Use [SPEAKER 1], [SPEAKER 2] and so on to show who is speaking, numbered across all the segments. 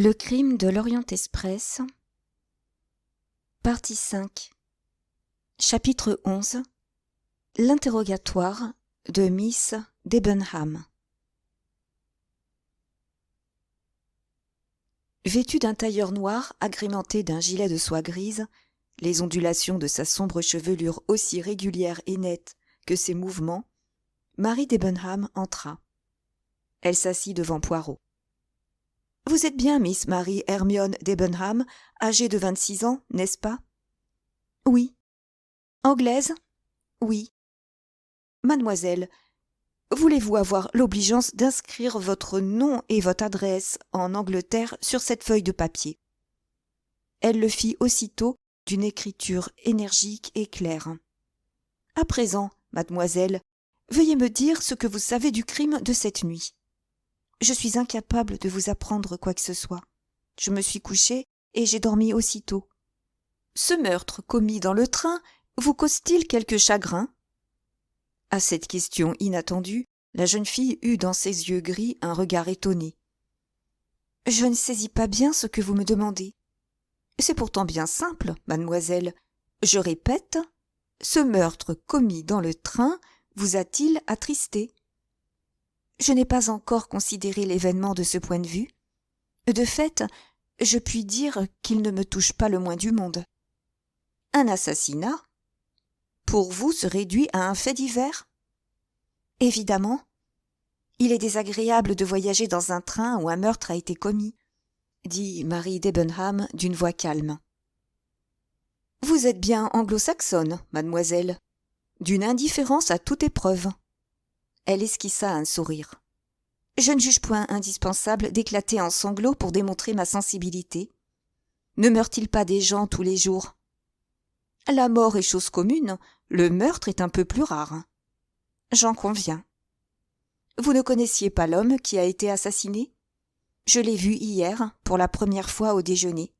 [SPEAKER 1] Le crime de l'Orient Express, partie 5, chapitre 11. L'interrogatoire de Miss Debenham. Vêtue d'un tailleur noir agrémenté d'un gilet de soie grise, les ondulations de sa sombre chevelure aussi régulières et nettes que ses mouvements, Marie Debenham entra. Elle s'assit devant Poirot. « Vous êtes bien Miss Marie Hermione Debenham, âgée de 26 ans, n'est-ce pas ?»« Oui. »« Anglaise ?»« Oui. »« Mademoiselle, voulez-vous avoir l'obligeance d'inscrire votre nom et votre adresse en Angleterre sur cette feuille de papier ?» Elle le fit aussitôt d'une écriture énergique et claire. « À présent, mademoiselle, veuillez me dire ce que vous savez du crime de cette nuit. » Je suis incapable de vous apprendre quoi que ce soit. Je me suis couchée et j'ai dormi aussitôt. Ce meurtre commis dans le train vous cause-t-il quelque chagrin ? À cette question inattendue, la jeune fille eut dans ses yeux gris un regard étonné. Je ne saisis pas bien ce que vous me demandez. C'est pourtant bien simple, mademoiselle. Je répète, ce meurtre commis dans le train vous a-t-il attristé ? Je n'ai pas encore considéré l'événement de ce point de vue. De fait, je puis dire qu'il ne me touche pas le moins du monde. Un assassinat, pour vous, se réduit à un fait divers ? Évidemment. Il est désagréable de voyager dans un train où un meurtre a été commis, dit Marie Debenham d'une voix calme. Vous êtes bien anglo-saxonne, mademoiselle, d'une indifférence à toute épreuve. Elle esquissa un sourire. Je ne juge point indispensable d'éclater en sanglots pour démontrer ma sensibilité. Ne meurt-il pas des gens tous les jours ? La mort est chose commune, le meurtre est un peu plus rare. J'en conviens. Vous ne connaissiez pas l'homme qui a été assassiné ? Je l'ai vu hier, pour la première fois au déjeuner.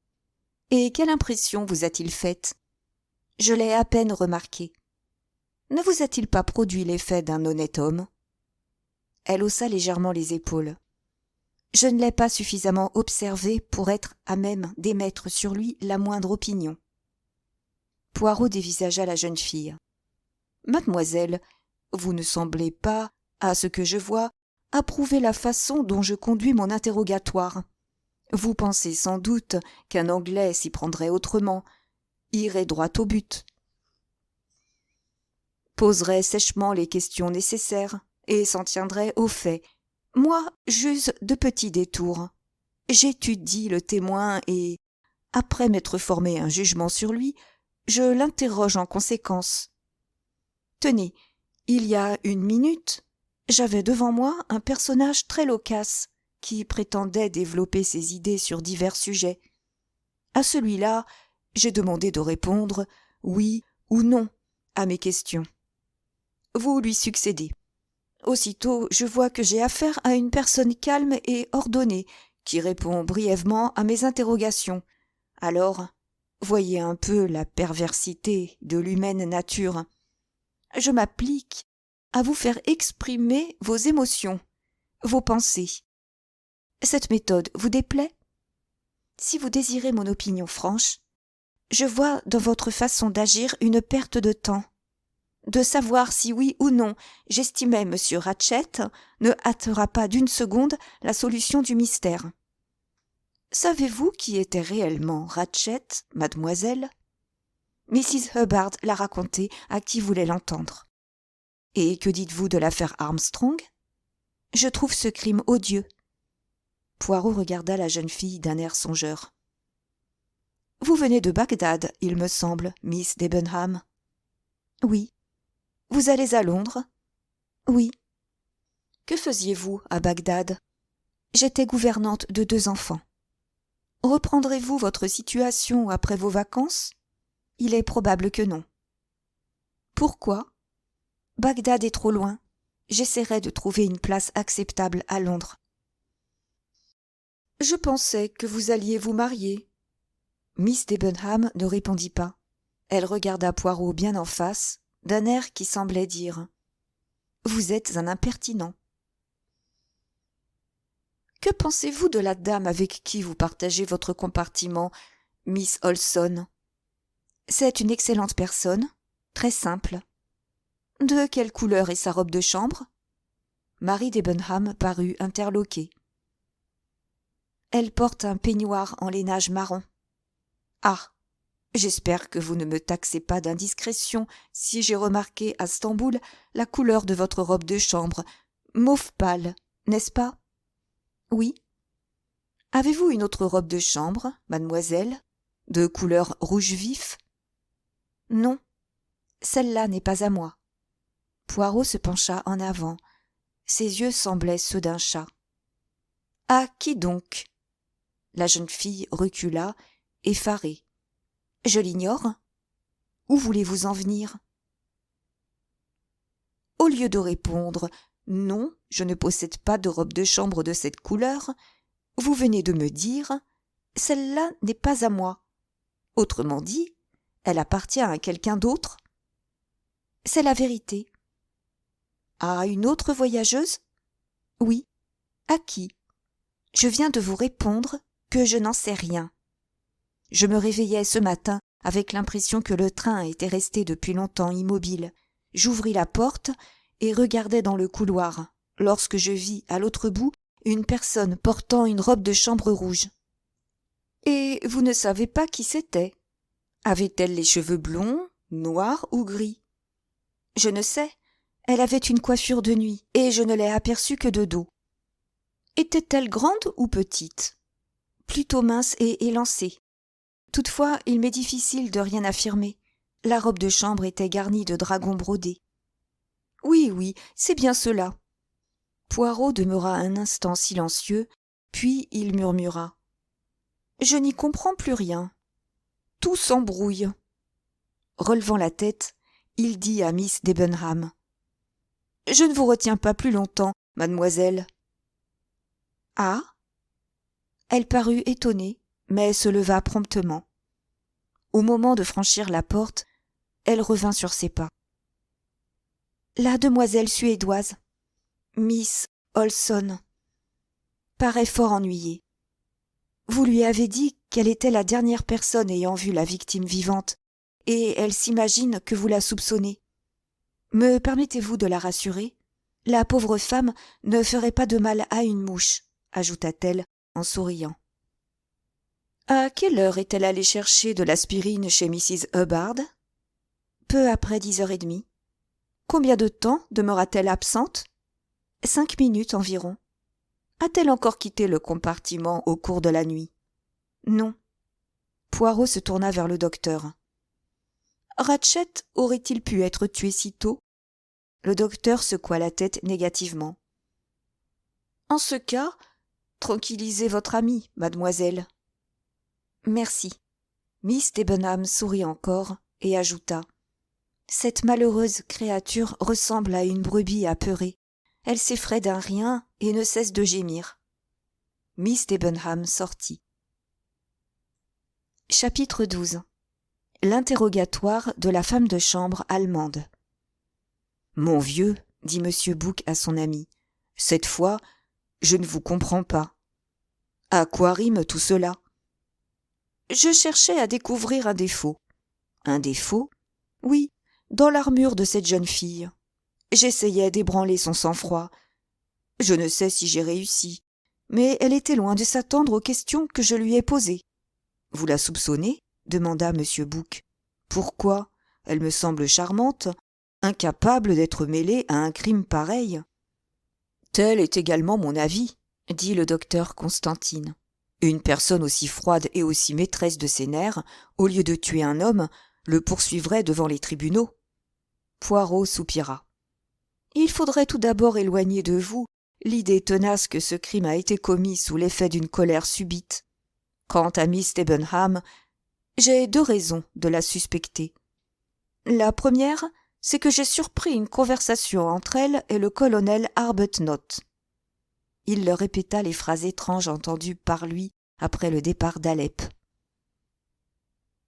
[SPEAKER 1] Et quelle impression vous a-t-il faite ? Je l'ai à peine remarqué. Ne vous a-t-il pas produit l'effet d'un honnête homme ? Elle haussa légèrement les épaules. Je ne l'ai pas suffisamment observé pour être à même d'émettre sur lui la moindre opinion. Poirot dévisagea la jeune fille. Mademoiselle, vous ne semblez pas, à ce que je vois, approuver la façon dont je conduis mon interrogatoire. Vous pensez sans doute qu'un Anglais s'y prendrait autrement, irait droit au but, poserait sèchement les questions nécessaires et s'en tiendrait aux faits. Moi, j'use de petits détours. J'étudie le témoin et, après m'être formé un jugement sur lui, je l'interroge en conséquence. Tenez, il y a 1 minute, j'avais devant moi un personnage très loquace qui prétendait développer ses idées sur divers sujets. À celui-là, j'ai demandé de répondre oui ou non à mes questions. Vous lui succédez. Aussitôt, je vois que j'ai affaire à une personne calme et ordonnée, qui répond brièvement à mes interrogations. Alors, voyez un peu la perversité de l'humaine nature. Je m'applique à vous faire exprimer vos émotions, vos pensées. Cette méthode vous déplaît ? Si vous désirez mon opinion franche, je vois dans votre façon d'agir une perte de temps. De savoir si oui ou non j'estimais M. Ratchett ne hâtera pas d'1 seconde la solution du mystère. Savez-vous qui était réellement Ratchett, mademoiselle ? Mrs. Hubbard l'a raconté à qui voulait l'entendre. Et que dites-vous de l'affaire Armstrong ? Je trouve ce crime odieux. Poirot regarda la jeune fille d'un air songeur. Vous venez de Bagdad, il me semble, Miss Debenham. Oui. Vous allez à Londres ? Oui. Que faisiez-vous à Bagdad ? J'étais gouvernante de 2 enfants. Reprendrez-vous votre situation après vos vacances ? Il est probable que non. Pourquoi ? Bagdad est trop loin. J'essaierai de trouver une place acceptable à Londres. Je pensais que vous alliez vous marier. Miss Debenham ne répondit pas. Elle regarda Poirot bien en face, d'un air qui semblait dire « Vous êtes un impertinent ». Que pensez-vous de la dame avec qui vous partagez votre compartiment, Miss Olson? C'est une excellente personne, très simple. De quelle couleur est sa robe de chambre? Marie Debenham parut interloquée. Elle porte un peignoir en lainage marron. Ah, j'espère que vous ne me taxez pas d'indiscrétion si j'ai remarqué à Stamboul la couleur de votre robe de chambre, mauve pâle, n'est-ce pas? Oui. Avez-vous une autre robe de chambre, mademoiselle, de couleur rouge vif? Non, celle-là n'est pas à moi. Poirot se pencha en avant. Ses yeux semblaient ceux d'un chat. À qui donc? La jeune fille recula, effarée. Je l'ignore. Où voulez-vous en venir? Au lieu de répondre non, je ne possède pas de robe de chambre de cette couleur, vous venez de me dire celle-là n'est pas à moi. Autrement dit, elle appartient à quelqu'un d'autre. C'est la vérité. À une autre voyageuse? Oui. À qui? Je viens de vous répondre que je n'en sais rien. Je me réveillais ce matin avec l'impression que le train était resté depuis longtemps immobile. J'ouvris la porte et regardais dans le couloir, lorsque je vis à l'autre bout une personne portant une robe de chambre rouge. Et vous ne savez pas qui c'était? Avait-elle les cheveux blonds, noirs ou gris? Je ne sais. Elle avait une coiffure de nuit, et je ne l'ai aperçue que de dos. Était-elle grande ou petite? Plutôt mince et élancée. Toutefois, il m'est difficile de rien affirmer. La robe de chambre était garnie de dragons brodés. Oui, oui, c'est bien cela. Poirot demeura un instant silencieux, puis il murmura. Je n'y comprends plus rien. Tout s'embrouille. Relevant la tête, il dit à Miss Debenham. Je ne vous retiens pas plus longtemps, mademoiselle. Ah? Elle parut étonnée, mais se leva promptement. Au moment de franchir la porte, elle revint sur ses pas. La demoiselle suédoise, Miss Olson, paraît fort ennuyée. Vous lui avez dit qu'elle était la dernière personne ayant vu la victime vivante, et elle s'imagine que vous la soupçonnez. Me permettez-vous de la rassurer? La pauvre femme ne ferait pas de mal à une mouche, ajouta-t-elle en souriant. À quelle heure est-elle allée chercher de l'aspirine chez Mrs. Hubbard? Peu après 10h30. Combien de temps demeura-t-elle absente? 5 minutes environ. A-t-elle encore quitté le compartiment au cours de la nuit? Non. Poirot se tourna vers le docteur. Ratchet aurait-il pu être tué si tôt? Le docteur secoua la tête négativement. En ce cas, tranquillisez votre amie, mademoiselle. Merci. Miss Debenham sourit encore et ajouta. Cette malheureuse créature ressemble à une brebis apeurée. Elle s'effraie d'un rien et ne cesse de gémir. Miss Debenham sortit. Chapitre 12. L'interrogatoire de la femme de chambre allemande. Mon vieux, dit M. Bouc à son ami, cette fois, je ne vous comprends pas. À quoi rime tout cela? Je cherchais à découvrir un défaut. Un défaut? Oui, dans l'armure de cette jeune fille. J'essayais d'ébranler son sang-froid. Je ne sais si j'ai réussi, mais elle était loin de s'attendre aux questions que je lui ai posées. Vous la soupçonnez? Demanda M. Bouc. Pourquoi? Elle me semble charmante, incapable d'être mêlée à un crime pareil. Tel est également mon avis, dit le docteur Constantine. Une personne aussi froide et aussi maîtresse de ses nerfs, au lieu de tuer un homme, le poursuivrait devant les tribunaux. Poirot soupira. Il faudrait tout d'abord éloigner de vous l'idée tenace que ce crime a été commis sous l'effet d'une colère subite. Quant à Miss Debenham, j'ai 2 raisons de la suspecter. La première, c'est que j'ai surpris une conversation entre elle et le colonel Arbuthnot. Il leur répéta les phrases étranges entendues par lui après le départ d'Alep.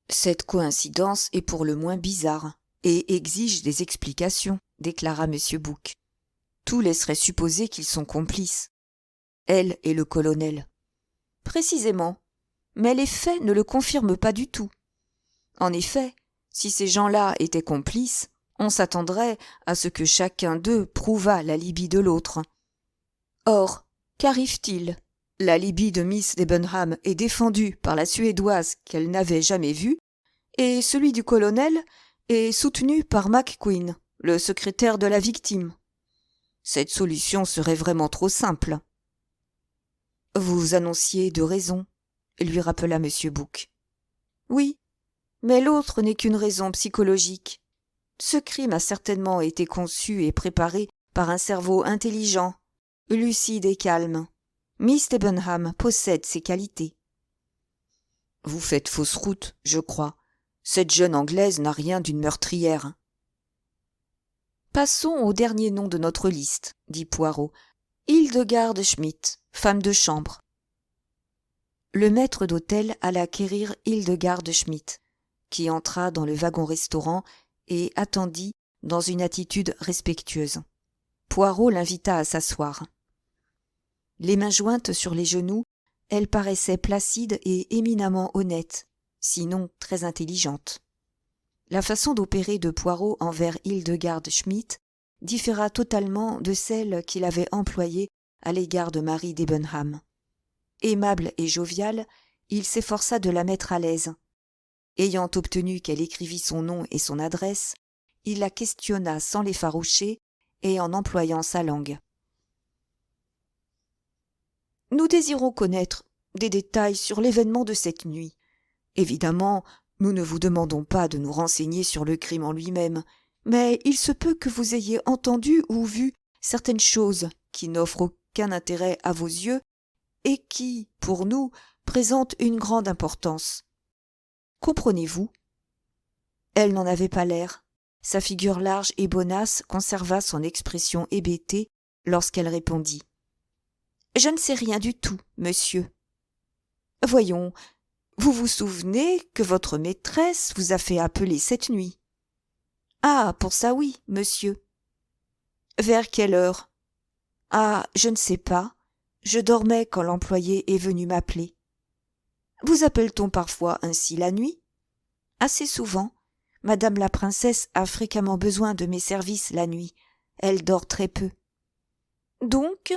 [SPEAKER 1] Cette coïncidence est pour le moins bizarre et exige des explications, déclara M. Bouc. Tout laisserait supposer qu'ils sont complices. elle et le colonel. Précisément, mais les faits ne le confirment pas du tout. En effet, si ces gens-là étaient complices, on s'attendrait à ce que chacun d'eux prouvât la libye de l'autre. Or, qu'arrive-t-il? La libye de Miss Debenham est défendue par la Suédoise qu'elle n'avait jamais vue, et celui du colonel est soutenu par McQueen, le secrétaire de la victime. Cette solution serait vraiment trop simple. Vous annonciez 2 raisons, lui rappela M. Bouc. Oui, mais l'autre n'est qu'une raison psychologique. Ce crime a certainement été conçu et préparé par un cerveau intelligent, lucide et calme. Miss Debenham possède ces qualités. Vous faites fausse route, je crois. Cette jeune Anglaise n'a rien d'une meurtrière. Passons au dernier nom de notre liste, dit Poirot. Hildegarde Schmidt, femme de chambre. Le maître d'hôtel alla quérir Hildegarde Schmidt, qui entra dans le wagon-restaurant et attendit dans une attitude respectueuse. Poirot l'invita à s'asseoir. Les mains jointes sur les genoux, elle paraissait placide et éminemment honnête, sinon très intelligente. La façon d'opérer de Poirot envers Hildegarde Schmidt différa totalement de celle qu'il avait employée à l'égard de Marie Debenham. Aimable et jovial, il s'efforça de la mettre à l'aise. Ayant obtenu qu'elle écrivît son nom et son adresse, il la questionna sans l'effaroucher et en employant sa langue. « Nous désirons connaître des détails sur l'événement de cette nuit. Évidemment, nous ne vous demandons pas de nous renseigner sur le crime en lui-même, mais il se peut que vous ayez entendu ou vu certaines choses qui n'offrent aucun intérêt à vos yeux et qui, pour nous, présentent une grande importance. Comprenez-vous » Elle n'en avait pas l'air. Sa figure large et bonasse conserva son expression hébétée lorsqu'elle répondit. « Je ne sais rien du tout, monsieur. » « Voyons, vous vous souvenez que votre maîtresse vous a fait appeler cette nuit ? » ?»« Ah, pour ça oui, monsieur. »« Vers quelle heure ? » ?»« Ah, je ne sais pas. Je dormais quand l'employé est venu m'appeler. »« Vous appelle-t-on parfois ainsi la nuit ? » ?»« Assez souvent. Madame la princesse a fréquemment besoin de mes services la nuit. Elle dort très peu. »« Donc,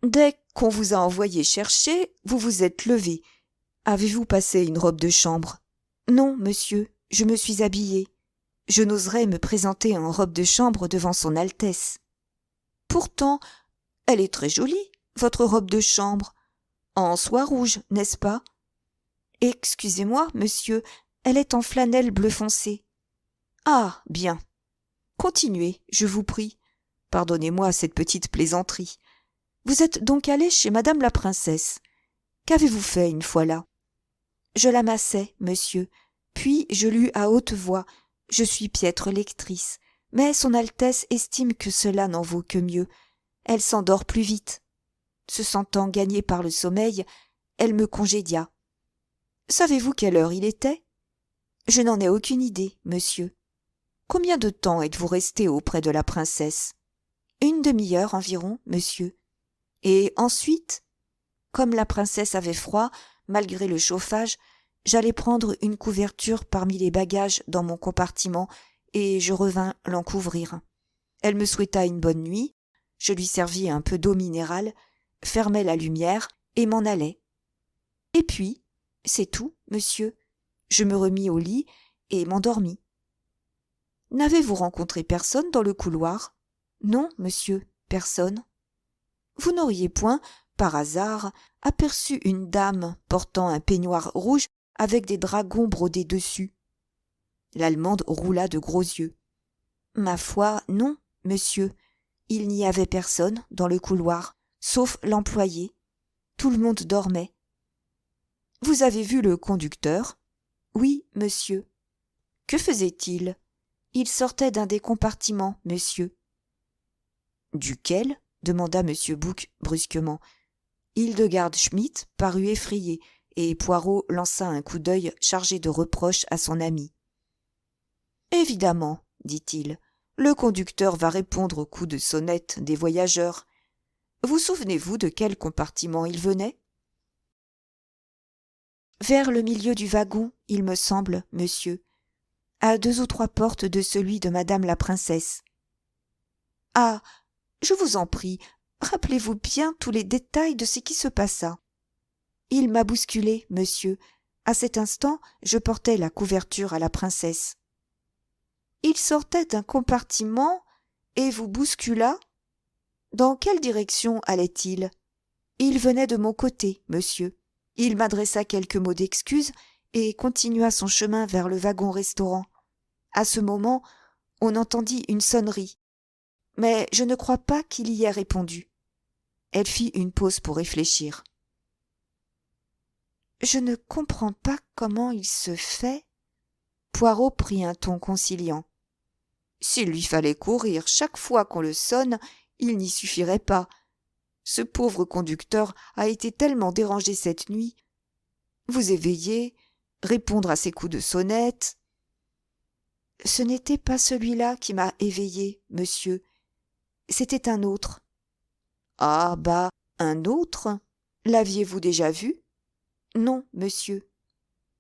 [SPEAKER 1] dès qu'on vous a envoyé chercher, vous vous êtes levé. Avez-vous passé une robe de chambre ? » ?»« Non, monsieur, je me suis habillée. Je n'oserais me présenter en robe de chambre devant son Altesse. »« Pourtant, elle est très jolie, votre robe de chambre. En soie rouge, n'est-ce pas ? » ?»« Excusez-moi, monsieur, elle est en flanelle bleu foncé. »« Ah, bien. Continuez, je vous prie. Pardonnez-moi cette petite plaisanterie. Vous êtes donc allé chez madame la princesse. Qu'avez-vous fait une fois là ? » ?»« Je la massais, monsieur, puis je lus à haute voix. Je suis piètre lectrice, mais son Altesse estime que cela n'en vaut que mieux. Elle s'endort plus vite. Se sentant gagnée par le sommeil, elle me congédia. Savez-vous quelle heure il était ? Je n'en ai aucune idée, monsieur. Combien de temps êtes-vous resté auprès de la princesse ? 1 demi-heure environ, monsieur. Et ensuite, comme la princesse avait froid, malgré le chauffage, j'allai prendre une couverture parmi les bagages dans mon compartiment et je revins l'en couvrir. Elle me souhaita une bonne nuit, je lui servis un peu d'eau minérale, fermai la lumière et m'en allai. Et puis, c'est tout, monsieur. Je me remis au lit et m'endormis. N'avez-vous rencontré personne dans le couloir ? Non, monsieur, personne. Vous n'auriez point, par hasard, aperçu une dame portant un peignoir rouge avec des dragons brodés dessus ? L'Allemande roula de gros yeux. Ma foi, non, monsieur. Il n'y avait personne dans le couloir, sauf l'employé. Tout le monde dormait. Vous avez vu le conducteur ? Oui, monsieur. Que faisait-il ? Il sortait d'un des compartiments, monsieur. Duquel ? Demanda M. Bouc brusquement. Hildegarde Schmidt parut effrayée, et Poirot lança un coup d'œil chargé de reproches à son ami. Évidemment, dit-il, le conducteur va répondre au coup de sonnette des voyageurs. Vous souvenez-vous de quel compartiment il venait? Vers le milieu du wagon, il me semble, monsieur, à 2 ou 3 portes de celui de madame la princesse. Ah, je vous en prie, rappelez-vous bien tous les détails de ce qui se passa. Il m'a bousculé, monsieur. À cet instant, je portais la couverture à la princesse. Il sortait d'un compartiment et vous bouscula? Dans quelle direction allait-il? Il venait de mon côté, monsieur. Il m'adressa quelques mots d'excuse et continua son chemin vers le wagon-restaurant. À ce moment, on entendit une sonnerie. Mais je ne crois pas qu'il y ait répondu. Elle fit une pause pour réfléchir. Je ne comprends pas comment il se fait. Poirot prit un ton conciliant. S'il lui fallait courir chaque fois qu'on le sonne, il n'y suffirait pas. Ce pauvre conducteur a été tellement dérangé cette nuit. Vous éveiller, répondre à ses coups de sonnette. Ce n'était pas celui-là qui m'a éveillé, monsieur. C'était un autre. Ah bah, un autre? L'aviez-vous déjà vu? Non, monsieur.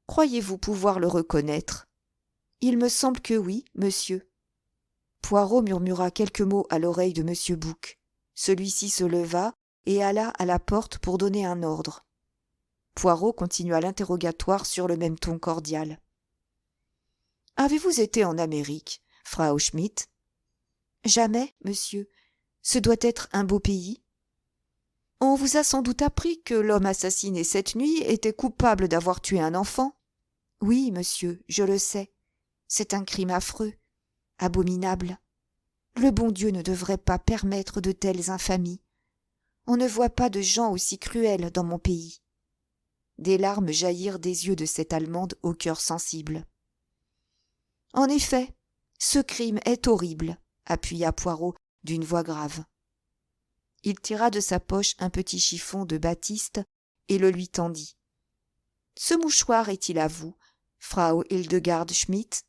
[SPEAKER 1] Croyez-vous pouvoir le reconnaître? Il me semble que oui, monsieur. Poirot murmura quelques mots à l'oreille de monsieur Bouc. Celui-ci se leva et alla à la porte pour donner un ordre. Poirot continua l'interrogatoire sur le même ton cordial. « Avez-vous été en Amérique, Frau Schmidt ?»« Jamais, monsieur. Ce doit être un beau pays. »« On vous a sans doute appris que l'homme assassiné cette nuit était coupable d'avoir tué un enfant. »« Oui, monsieur, je le sais. C'est un crime affreux, abominable. Le bon Dieu ne devrait pas permettre de telles infamies. On ne voit pas de gens aussi cruels dans mon pays. » Des larmes jaillirent des yeux de cette Allemande au cœur sensible. « En effet, ce crime est horrible, » appuya Poirot d'une voix grave. Il tira de sa poche un petit chiffon de batiste et le lui tendit. « Ce mouchoir est-il à vous, Frau Hildegard Schmidt ?»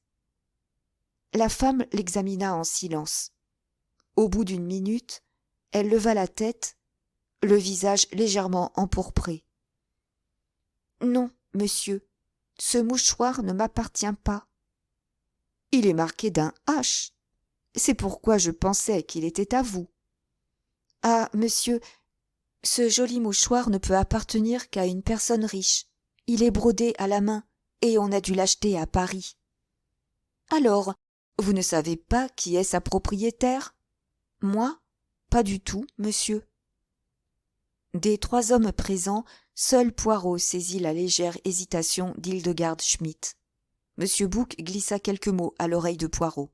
[SPEAKER 1] La femme l'examina en silence. Au bout d'une minute, elle leva la tête, le visage légèrement empourpré. « Non, monsieur, ce mouchoir ne m'appartient pas. »« Il est marqué d'un H. C'est pourquoi je pensais qu'il était à vous. »« Ah, monsieur, ce joli mouchoir ne peut appartenir qu'à une personne riche. Il est brodé à la main et on a dû l'acheter à Paris. »« Alors, vous ne savez pas qui est sa propriétaire ? » ?»« Moi ? Pas du tout, monsieur. » Des 3 hommes présents, seul Poirot saisit la légère hésitation d'Hildegard Schmidt. Monsieur Bouc glissa quelques mots à l'oreille de Poirot.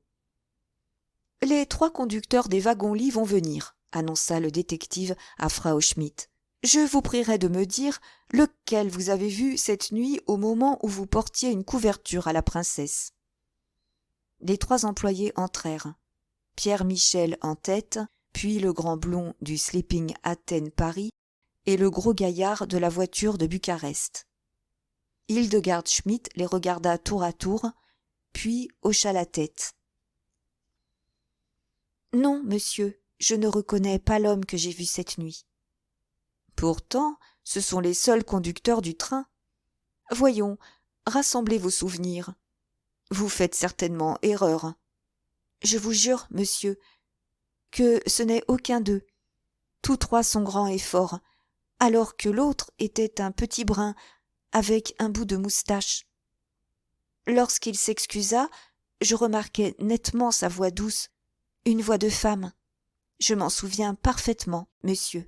[SPEAKER 1] « Les 3 conducteurs des wagons-lits vont venir, » annonça le détective à Frau Schmidt. « Je vous prierai de me dire lequel vous avez vu cette nuit au moment où vous portiez une couverture à la princesse. » Les 3 employés entrèrent. Pierre Michel en tête, puis le grand blond du Sleeping Athènes Paris, et le gros gaillard de la voiture de Bucarest. Hildegard Schmidt les regarda tour à tour, puis hocha la tête. « Non, monsieur, je ne reconnais pas l'homme que j'ai vu cette nuit. »« Pourtant, ce sont les seuls conducteurs du train. Voyons, rassemblez vos souvenirs. Vous faites certainement erreur. Je vous jure, monsieur, que ce n'est aucun d'eux. Tous 3 sont grands et forts, alors que l'autre était un petit brun avec un bout de moustache. Lorsqu'il s'excusa, je remarquai nettement sa voix douce, une voix de femme. Je m'en souviens parfaitement, monsieur.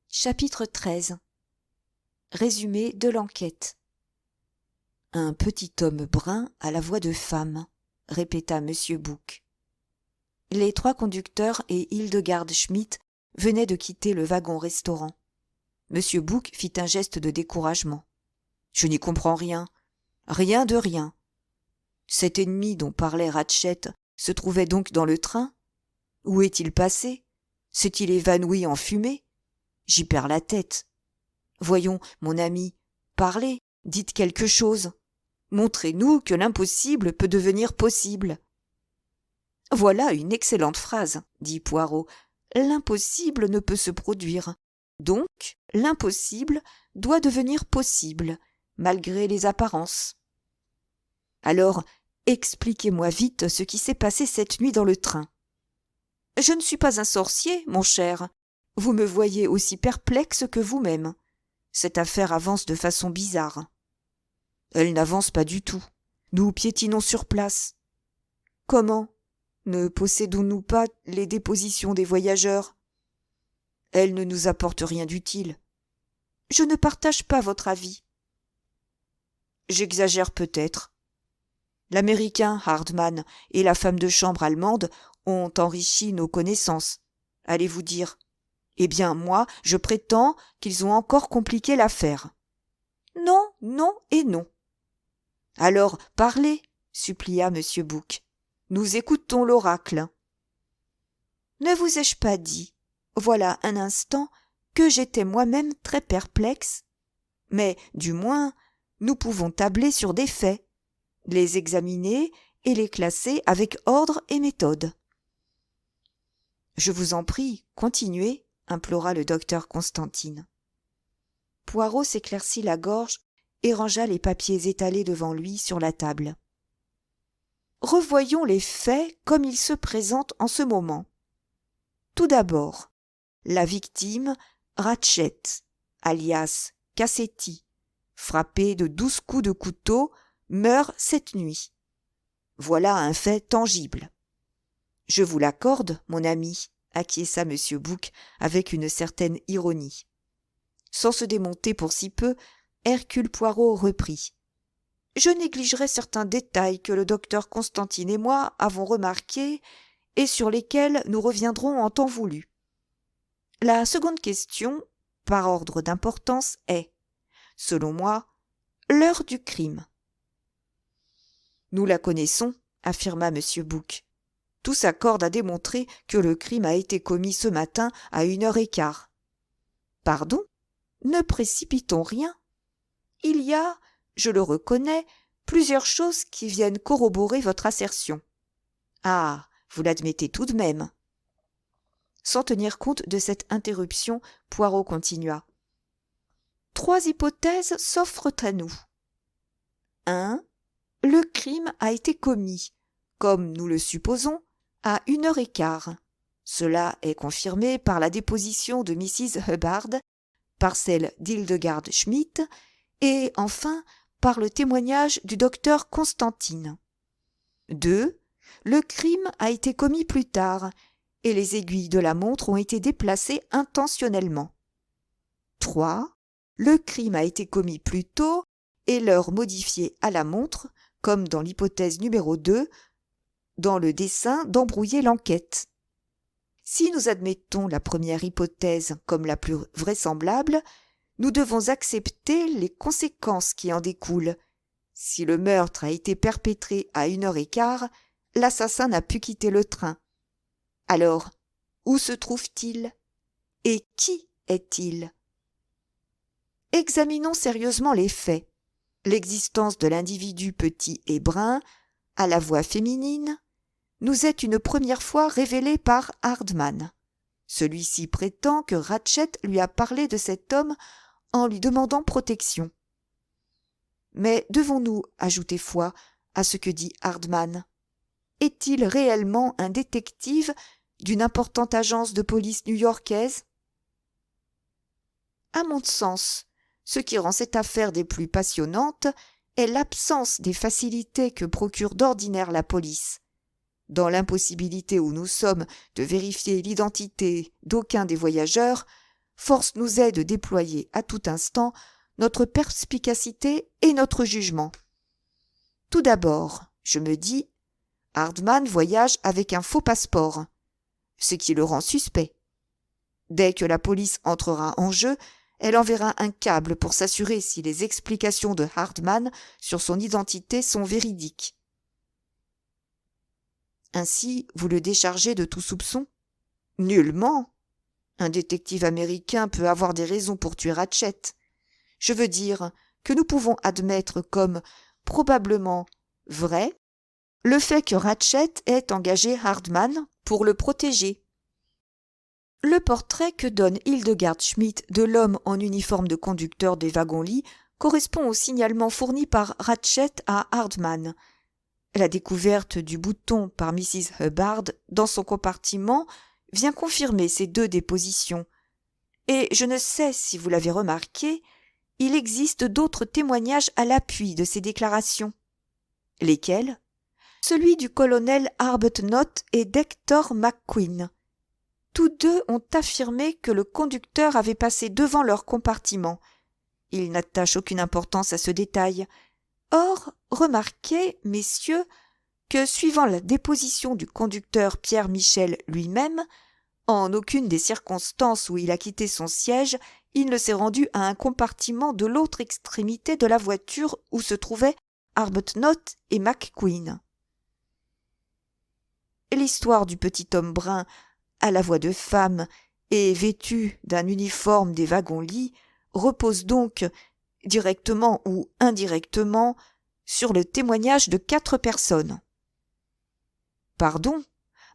[SPEAKER 1] Chapitre 13. Résumé de l'enquête. Un petit homme brun à la voix de femme, répéta monsieur Bouc. Les 3 conducteurs et Hildegard Schmidt venaient de quitter le wagon-restaurant. Monsieur Bouc fit un geste de découragement. « Je n'y comprends rien. Rien de rien. Cet ennemi dont parlait Ratchett se trouvait donc dans le train? Où est-il passé? S'est-il évanoui en fumée? J'y perds la tête. Voyons, mon ami, parlez, dites quelque chose. Montrez-nous que l'impossible peut devenir possible. » « Voilà une excellente phrase, » dit Poirot. « l'impossible ne peut se produire. Donc, l'impossible doit devenir possible, malgré les apparences. Alors, expliquez-moi vite ce qui s'est passé cette nuit dans le train. Je ne suis pas un sorcier, mon cher. Vous me voyez aussi perplexe que vous-même. Cette affaire avance de façon bizarre. Elle n'avance pas du tout. Nous piétinons sur place. Comment? Ne possédons-nous pas les dépositions des voyageurs? Elles ne nous apportent rien d'utile. Je ne partage pas votre avis. J'exagère peut-être. L'Américain Hardman et la femme de chambre allemande ont enrichi nos connaissances. Allez-vous dire. Eh bien, moi, je prétends qu'ils ont encore compliqué l'affaire. Non, non et non. Alors, parlez, supplia M. Bouc. Nous écoutons l'oracle. Ne vous ai-je pas dit, voilà un instant, que j'étais moi-même très perplexe? Mais, du moins, nous pouvons tabler sur des faits, les examiner et les classer avec ordre et méthode. Je vous en prie, continuez, implora le docteur Constantine. Poirot s'éclaircit la gorge et rangea les papiers étalés devant lui sur la table. Revoyons les faits comme ils se présentent en ce moment. Tout d'abord, la victime, Ratchett, alias Cassetti, frappée de 12 coups de couteau, meurt cette nuit. Voilà un fait tangible. Je vous l'accorde, mon ami, acquiesça M. Bouc avec une certaine ironie. Sans se démonter pour si peu, Hercule Poirot reprit. Je négligerai certains détails que le docteur Constantine et moi avons remarqués et sur lesquels nous reviendrons en temps voulu. La seconde question, par ordre d'importance, est, selon moi, l'heure du crime. Nous la connaissons, affirma M. Bouc. Tout s'accorde à démontrer que le crime a été commis ce matin à 1h15. Pardon, ne précipitons rien. Il y a, je le reconnais, plusieurs choses qui viennent corroborer votre assertion. Ah, vous l'admettez tout de même. Sans tenir compte de cette interruption, Poirot continua. 3 hypothèses s'offrent à nous. 1. Le crime a été commis, comme nous le supposons, à 1h15. Cela est confirmé par la déposition de Mrs. Hubbard, par celle d'Hildegard Schmidt, et enfin par le témoignage du docteur Constantine. 2. Le crime a été commis plus tard, et les aiguilles de la montre ont été déplacées intentionnellement. 3. Le crime a été commis plus tôt, et l'heure modifiée à la montre, comme dans l'hypothèse numéro 2, dans le dessein d'embrouiller l'enquête. Si nous admettons la première hypothèse comme la plus vraisemblable, nous devons accepter les conséquences qui en découlent. Si le meurtre a été perpétré à 1h15, l'assassin n'a pu quitter le train. Alors, où se trouve-t-il? Et qui est-il? Examinons sérieusement les faits. L'existence de l'individu petit et brun, à la voix féminine, nous est une première fois révélée par Hardman. Celui-ci prétend que Ratchett lui a parlé de cet homme en lui demandant protection. Mais devons-nous ajouter foi à ce que dit Hardman? Est-il réellement un détective d'une importante agence de police new-yorkaise? À mon sens, ce qui rend cette affaire des plus passionnantes est l'absence des facilités que procure d'ordinaire la police. Dans l'impossibilité où nous sommes de vérifier l'identité d'aucun des voyageurs, force nous est de déployer à tout instant notre perspicacité et notre jugement. Tout d'abord, je me dis, Hardman voyage avec un faux passeport, ce qui le rend suspect. Dès que la police entrera en jeu, elle enverra un câble pour s'assurer si les explications de Hardman sur son identité sont véridiques. Ainsi, vous le déchargez de tout soupçon? Nullement. Un détective américain peut avoir des raisons pour tuer Ratchett. Je veux dire que nous pouvons admettre comme probablement vrai le fait que Ratchett ait engagé Hardman pour le protéger. Le portrait que donne Hildegard Schmidt de l'homme en uniforme de conducteur des wagons-lits correspond au signalement fourni par Ratchet à Hardman. La découverte du bouton par Mrs. Hubbard dans son compartiment vient confirmer ces deux dépositions. Et je ne sais si vous l'avez remarqué, il existe d'autres témoignages à l'appui de ces déclarations. Lesquels? Celui du colonel Arbuthnot et d'Hector McQueen. Tous deux ont affirmé que le conducteur avait passé devant leur compartiment. Ils n'attachent aucune importance à ce détail. Or, remarquez, messieurs, que suivant la déposition du conducteur Pierre Michel lui-même, en aucune des circonstances où il a quitté son siège, il ne s'est rendu à un compartiment de l'autre extrémité de la voiture où se trouvaient Arbuthnot et McQueen. L'histoire du petit homme brun, à la voix de femme et vêtu d'un uniforme des wagons-lits, repose donc, directement ou indirectement, sur le témoignage de 4 personnes. « Pardon,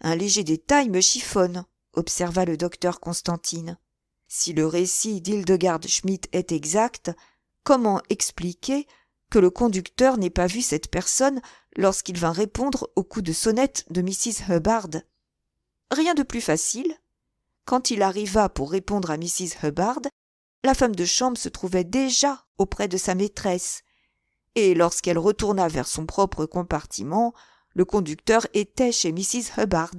[SPEAKER 1] un léger détail me chiffonne, » observa le docteur Constantine. « Si le récit d'Hildegard Schmidt est exact, comment expliquer que le conducteur n'ait pas vu cette personne lorsqu'il vint répondre au coup de sonnette de Mrs. Hubbard? Rien de plus facile. Quand il arriva pour répondre à Mrs. Hubbard, la femme de chambre se trouvait déjà auprès de sa maîtresse, et lorsqu'elle retourna vers son propre compartiment, le conducteur était chez Mrs. Hubbard.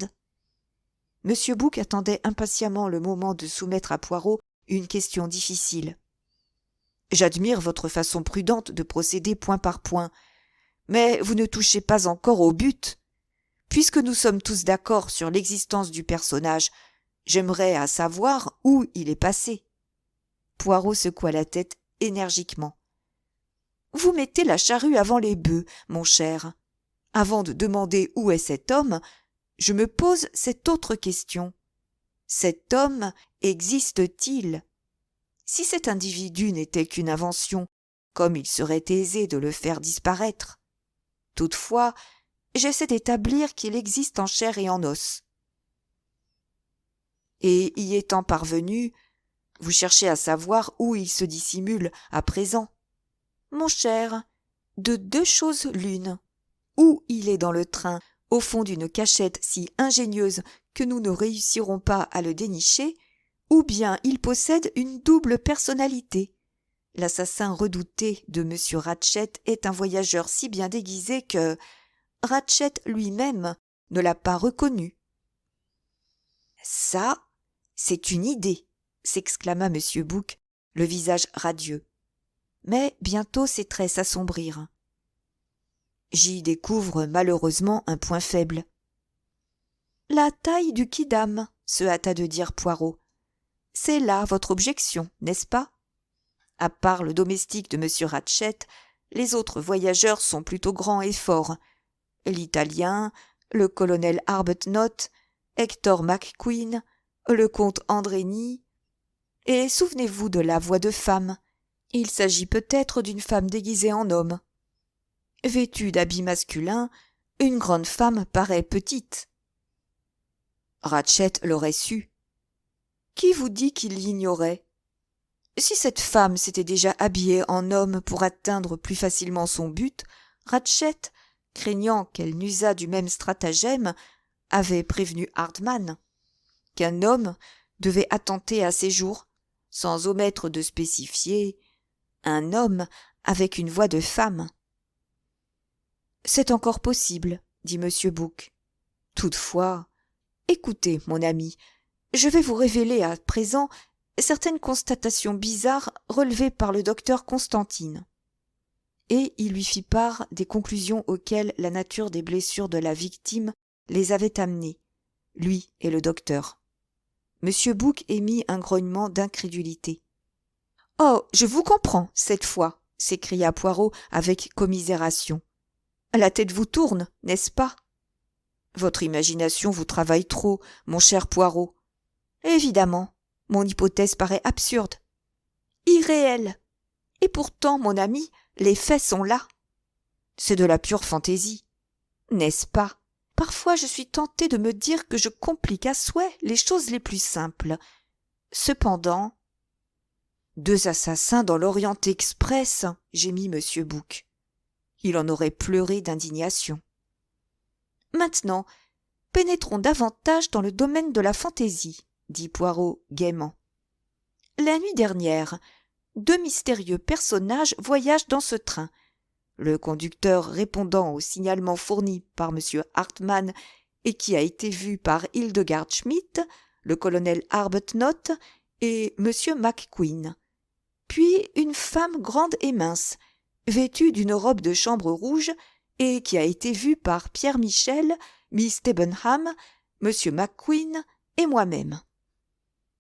[SPEAKER 1] M. Bouc attendait impatiemment le moment de soumettre à Poirot une question difficile. « J'admire votre façon prudente de procéder point par point, mais vous ne touchez pas encore au but. Puisque nous sommes tous d'accord sur l'existence du personnage, j'aimerais à savoir où il est passé. » Poirot secoua la tête énergiquement. « Vous mettez la charrue avant les bœufs, mon cher. Avant de demander où est cet homme, je me pose cette autre question. Cet homme existe-t-il? Si cet individu n'était qu'une invention, comme il serait aisé de le faire disparaître. Toutefois, j'essaie d'établir qu'il existe en chair et en os. Et y étant parvenu, vous cherchez à savoir où il se dissimule à présent. Mon cher, de 2 choses l'une. Ou il est dans le train, au fond d'une cachette si ingénieuse que nous ne réussirons pas à le dénicher, ou bien il possède une double personnalité. L'assassin redouté de M. Ratchet est un voyageur si bien déguisé que Ratchet lui-même ne l'a pas reconnu. « Ça, c'est une idée !» s'exclama M. Bouc, le visage radieux. Mais bientôt ses traits s'assombrirent. « J'y découvre malheureusement un point faible. »« La taille du quidam, » se hâta de dire Poirot. « C'est là votre objection, n'est-ce pas? À part le domestique de M. Ratchet, les autres voyageurs sont plutôt grands et forts. L'Italien, le colonel Arbuthnot, Hector McQueen, le comte Andrény. Et souvenez-vous de la voix de femme. Il s'agit peut-être d'une femme déguisée en homme. Vêtue d'habits masculins, une grande femme paraît petite. Ratchet l'aurait su. Qui vous dit qu'il l'ignorait? Si cette femme s'était déjà habillée en homme pour atteindre plus facilement son but, Ratchet, craignant qu'elle n'usât du même stratagème, avait prévenu Hardman qu'un homme devait attenter à ses jours, sans omettre de spécifier un homme avec une voix de femme. « C'est encore possible, » dit M. Bouc. « Toutefois, écoutez, mon ami, je vais vous révéler à présent certaines constatations bizarres relevées par le docteur Constantine. » Et il lui fit part des conclusions auxquelles la nature des blessures de la victime les avait amenés, lui et le docteur. M. Bouc émit un grognement d'incrédulité. « Oh, je vous comprends, cette fois !» s'écria Poirot avec commisération. « La tête vous tourne, n'est-ce pas? Votre imagination vous travaille trop, mon cher Poirot. Évidemment, mon hypothèse paraît absurde, irréelle. Et pourtant, mon ami, les faits sont là. C'est de la pure fantaisie, n'est-ce pas? Parfois je suis tentée de me dire que je complique à souhait les choses les plus simples. Cependant… 2 assassins dans l'Orient Express, gémit M. Bouc. Il en aurait pleuré d'indignation. Maintenant, pénétrons davantage dans le domaine de la fantaisie, dit Poirot gaiement. La nuit dernière, 2 mystérieux personnages voyagent dans ce train. Le conducteur répondant au signalement fourni par M. Hartmann et qui a été vu par Hildegard Schmidt, le colonel Arbuthnot et M. McQueen. Puis une femme grande et mince, vêtue d'une robe de chambre rouge et qui a été vue par Pierre Michel, Miss Debenham, M. McQueen et moi-même.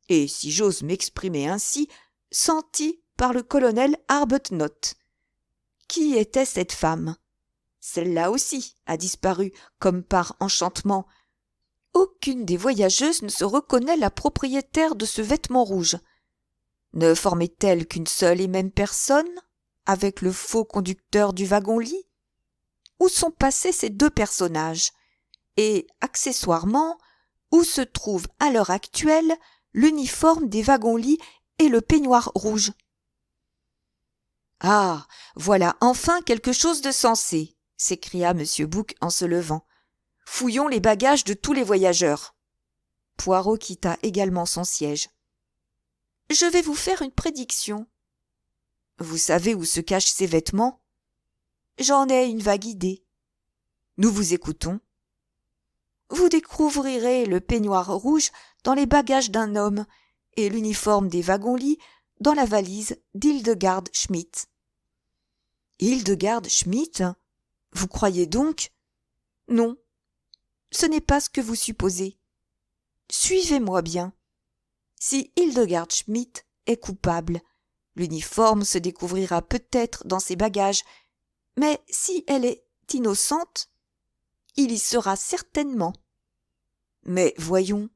[SPEAKER 1] Et, si j'ose m'exprimer ainsi, sentie par le colonel Arbuthnot. Qui était cette femme? Celle-là aussi a disparu comme par enchantement. Aucune des voyageuses ne se reconnaît la propriétaire de ce vêtement rouge. Ne formait-elle qu'une seule et même personne, avec le faux conducteur du wagon-lit? Où sont passés ces 2 personnages? Et, accessoirement, où se trouve à l'heure actuelle l'uniforme des wagons-lits et le peignoir rouge? Ah, voilà enfin quelque chose de sensé, s'écria M. Bouc en se levant. Fouillons les bagages de tous les voyageurs. Poirot quitta également son siège. Je vais vous faire une prédiction. Vous savez où se cachent ces vêtements? J'en ai une vague idée. Nous vous écoutons. Vous découvrirez le peignoir rouge dans les bagages d'un homme et l'uniforme des wagons-lits dans la valise d'Hildegard Schmidt. Hildegard Schmidt? Vous croyez donc? Non, ce n'est pas ce que vous supposez. Suivez-moi bien. Si Hildegard Schmidt est coupable, l'uniforme se découvrira peut-être dans ses bagages, mais si elle est innocente, il y sera certainement. Mais voyons.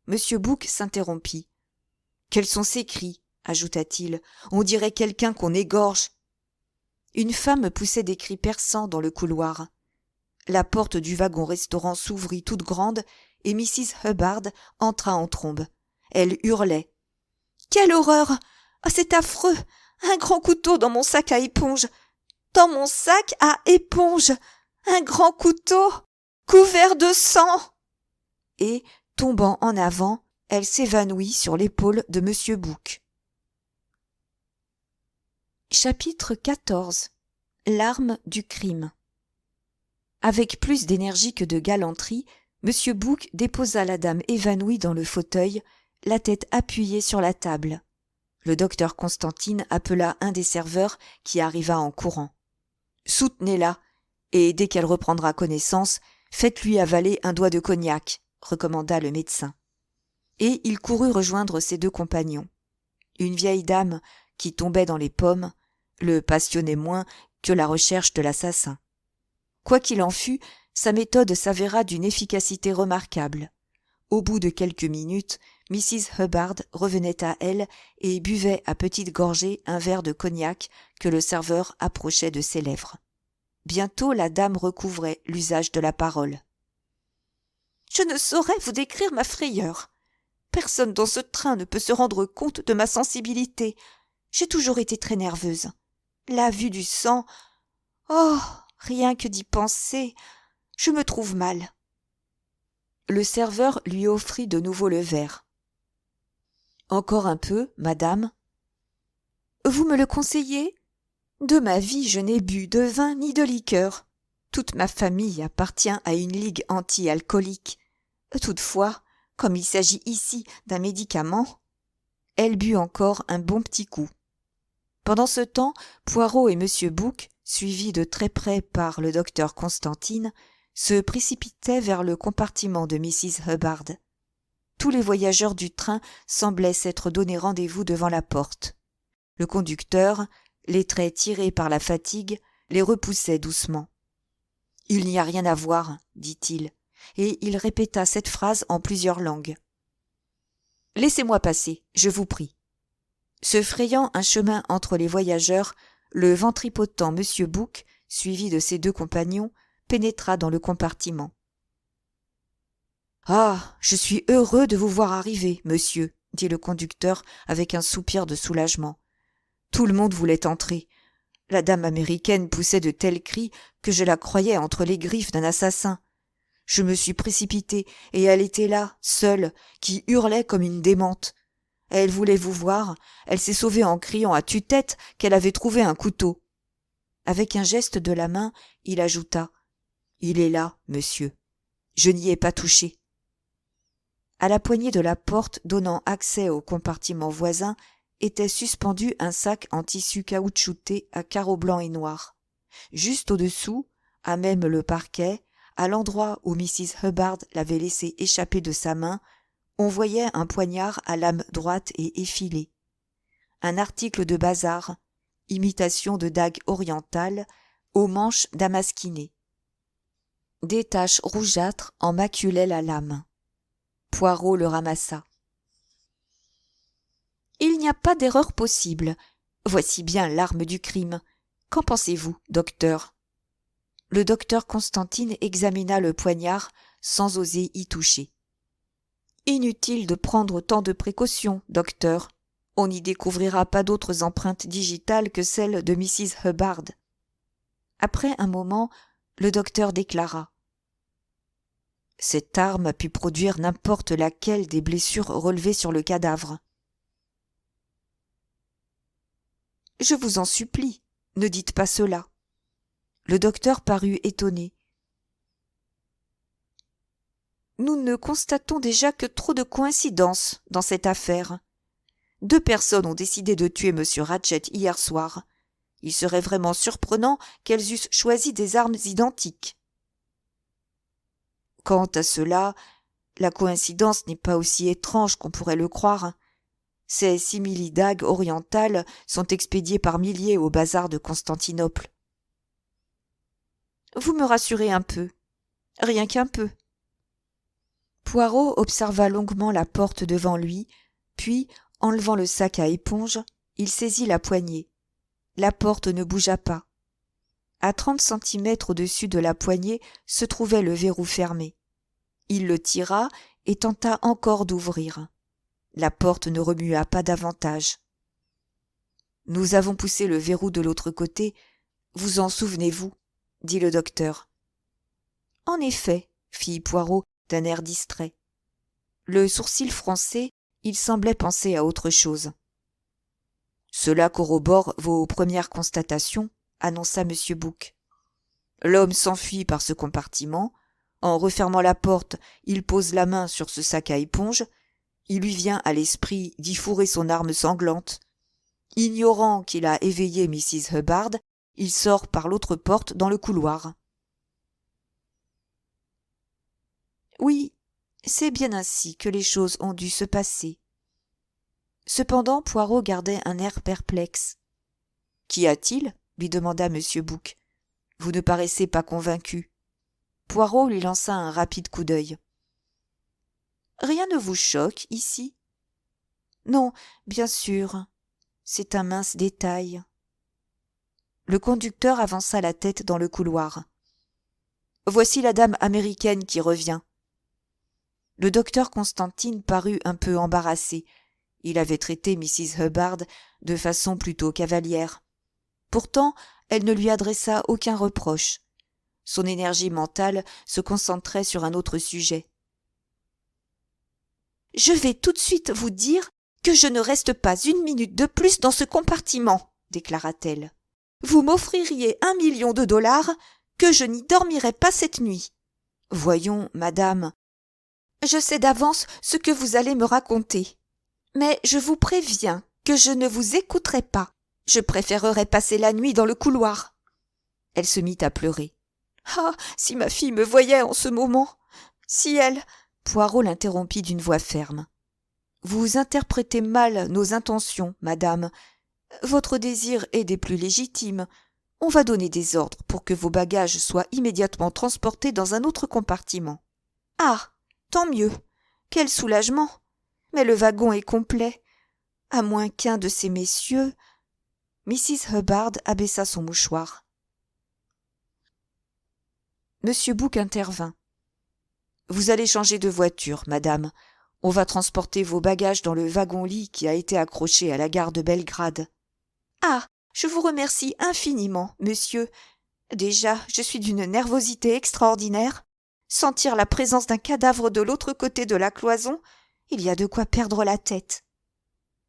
[SPEAKER 1] M. Bouc s'interrompit. Quels sont ces cris? Ajouta-t-il. On dirait quelqu'un qu'on égorge. Une femme poussait des cris perçants dans le couloir. La porte du wagon-restaurant s'ouvrit toute grande et Mrs. Hubbard entra en trombe. Elle hurlait. « Quelle horreur! Oh, c'est affreux! Un grand couteau dans mon sac à éponge! Dans mon sac à éponge! Un grand couteau! Couvert de sang !» Et, tombant en avant, elle s'évanouit sur l'épaule de M. Bouc. Chapitre 14. L'arme du crime. Avec plus d'énergie que de galanterie, M. Bouc déposa la dame évanouie dans le fauteuil, la tête appuyée sur la table. Le docteur Constantine appela un des serveurs qui arriva en courant. « Soutenez-la, et dès qu'elle reprendra connaissance, faites-lui avaler un doigt de cognac, » recommanda le médecin. Et il courut rejoindre ses 2 compagnons. Une vieille dame, qui tombait dans les pommes, le passionnait moins que la recherche de l'assassin. Quoi qu'il en fût, sa méthode s'avéra d'une efficacité remarquable. Au bout de quelques minutes, Mrs. Hubbard revenait à elle et buvait à petites gorgées un verre de cognac que le serveur approchait de ses lèvres. Bientôt la dame recouvrait l'usage de la parole. « Je ne saurais vous décrire ma frayeur. Personne dans ce train ne peut se rendre compte de ma sensibilité. J'ai toujours été très nerveuse. La vue du sang… Oh, rien que d'y penser, je me trouve mal. » Le serveur lui offrit de nouveau le verre. « Encore un peu, madame. »« Vous me le conseillez ? De ma vie, je n'ai bu de vin ni de liqueur. Toute ma famille appartient à une ligue anti-alcoolique. Toutefois, comme il s'agit ici d'un médicament… » Elle but encore un bon petit coup. Pendant ce temps, Poirot et M. Bouc, suivis de très près par le docteur Constantine, se précipitaient vers le compartiment de Mrs. Hubbard. Tous les voyageurs du train semblaient s'être donné rendez-vous devant la porte. Le conducteur, les traits tirés par la fatigue, les repoussait doucement. « Il n'y a rien à voir, » dit-il, et il répéta cette phrase en plusieurs langues. « Laissez-moi passer, je vous prie. » Se frayant un chemin entre les voyageurs, le ventripotent M. Bouc, suivi de ses 2 compagnons, pénétra dans le compartiment. Ah, je suis heureux de vous voir arriver, monsieur, dit le conducteur avec un soupir de soulagement. Tout le monde voulait entrer. La dame américaine poussait de tels cris que je la croyais entre les griffes d'un assassin. Je me suis précipité et elle était là, seule, qui hurlait comme une démente. Elle voulait vous voir, elle s'est sauvée en criant à tue-tête qu'elle avait trouvé un couteau. Avec un geste de la main, il ajouta « Il est là, monsieur. Je n'y ai pas touché. » À la poignée de la porte donnant accès au compartiment voisin était suspendu un sac en tissu caoutchouté à carreaux blancs et noirs. Juste au-dessous, à même le parquet, à l'endroit où Mrs. Hubbard l'avait laissé échapper de sa main, on voyait un poignard à lame droite et effilée. Un article de bazar, imitation de dague orientale, aux manches damasquinées. Des taches rougeâtres en maculaient la lame. Poirot le ramassa. « Il n'y a pas d'erreur possible. Voici bien l'arme du crime. Qu'en pensez-vous, docteur ?» Le docteur Constantine examina le poignard sans oser y toucher. « Inutile de prendre tant de précautions, docteur. On n'y découvrira pas d'autres empreintes digitales que celles de Mrs. Hubbard. » Après un moment, le docteur déclara. « Cette arme a pu produire n'importe laquelle des blessures relevées sur le cadavre. » « Je vous en supplie, ne dites pas cela. » Le docteur parut étonné. « Nous ne constatons déjà que trop de coïncidences dans cette affaire. 2 personnes ont décidé de tuer M. Ratchett hier soir. Il serait vraiment surprenant qu'elles eussent choisi des armes identiques. Quant à cela, la coïncidence n'est pas aussi étrange qu'on pourrait le croire. Ces simili-dagues orientales sont expédiées par milliers au bazar de Constantinople. » « Vous me rassurez un peu. Rien qu'un peu. » Poirot observa longuement la porte devant lui, puis, enlevant le sac à éponge, il saisit la poignée. La porte ne bougea pas. À 30 centimètres au-dessus de la poignée se trouvait le verrou fermé. Il le tira et tenta encore d'ouvrir. La porte ne remua pas davantage. « Nous avons poussé le verrou de l'autre côté, vous en souvenez-vous ?» dit le docteur. « En effet, » fit Poirot d'un air distrait. Le sourcil froncé, il semblait penser à autre chose. « Cela corrobore vos premières constatations, » annonça M. Bouc. « L'homme s'enfuit par ce compartiment. En refermant la porte, il pose la main sur ce sac à éponge. Il lui vient à l'esprit d'y fourrer son arme sanglante. Ignorant qu'il a éveillé Mrs. Hubbard, il sort par l'autre porte dans le couloir. » Oui, c'est bien ainsi que les choses ont dû se passer. Cependant, Poirot gardait un air perplexe. « Qu'y a-t-il » lui demanda M. Bouc. « Vous ne paraissez pas convaincu. » Poirot lui lança un rapide coup d'œil. « Rien ne vous choque ici ?»« Non, bien sûr. C'est un mince détail. » Le conducteur avança la tête dans le couloir. « Voici la dame américaine qui revient. » Le docteur Constantine parut un peu embarrassé. Il avait traité Mrs. Hubbard de façon plutôt cavalière. Pourtant, elle ne lui adressa aucun reproche. Son énergie mentale se concentrait sur un autre sujet. « Je vais tout de suite vous dire que je ne reste pas une minute de plus dans ce compartiment, » déclara-t-elle. « Vous m'offririez $1 million que je n'y dormirai pas cette nuit. » « Voyons, madame, je sais d'avance ce que vous allez me raconter. Mais je vous préviens que je ne vous écouterai pas. Je préférerais passer la nuit dans le couloir. » Elle se mit à pleurer. « Ah, si ma fille me voyait en ce moment. Si elle… » Poirot l'interrompit d'une voix ferme. « Vous interprétez mal nos intentions, madame. Votre désir est des plus légitimes. On va donner des ordres pour que vos bagages soient immédiatement transportés dans un autre compartiment. »« Ah, tant mieux. Quel soulagement. Mais le wagon est complet. À moins qu'un de ces messieurs… » Mrs. Hubbard abaissa son mouchoir. M. Bouc intervint. Vous allez changer de voiture, madame. On va transporter vos bagages dans le wagon-lit qui a été accroché à la gare de Belgrade. Ah, je vous remercie infiniment, monsieur. Déjà, je suis d'une nervosité extraordinaire. Sentir la présence d'un cadavre de l'autre côté de la cloison, il y a de quoi perdre la tête.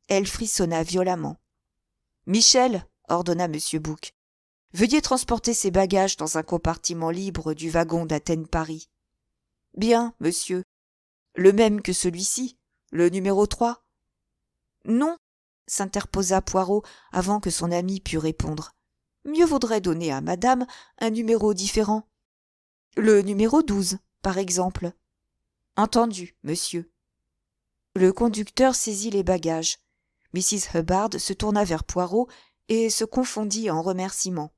[SPEAKER 1] Elle frissonna violemment. Michel, ordonna M. Bouc, veuillez transporter ces bagages dans un compartiment libre du wagon d'Athènes-Paris. Bien, monsieur. Le même que celui-ci, le numéro 3. Non, s'interposa Poirot avant que son ami pût répondre. Mieux vaudrait donner à madame un numéro différent. Le numéro 12, par exemple. Entendu, monsieur. Le conducteur saisit les bagages. Mrs. Hubbard se tourna vers Poirot et se confondit en remerciements.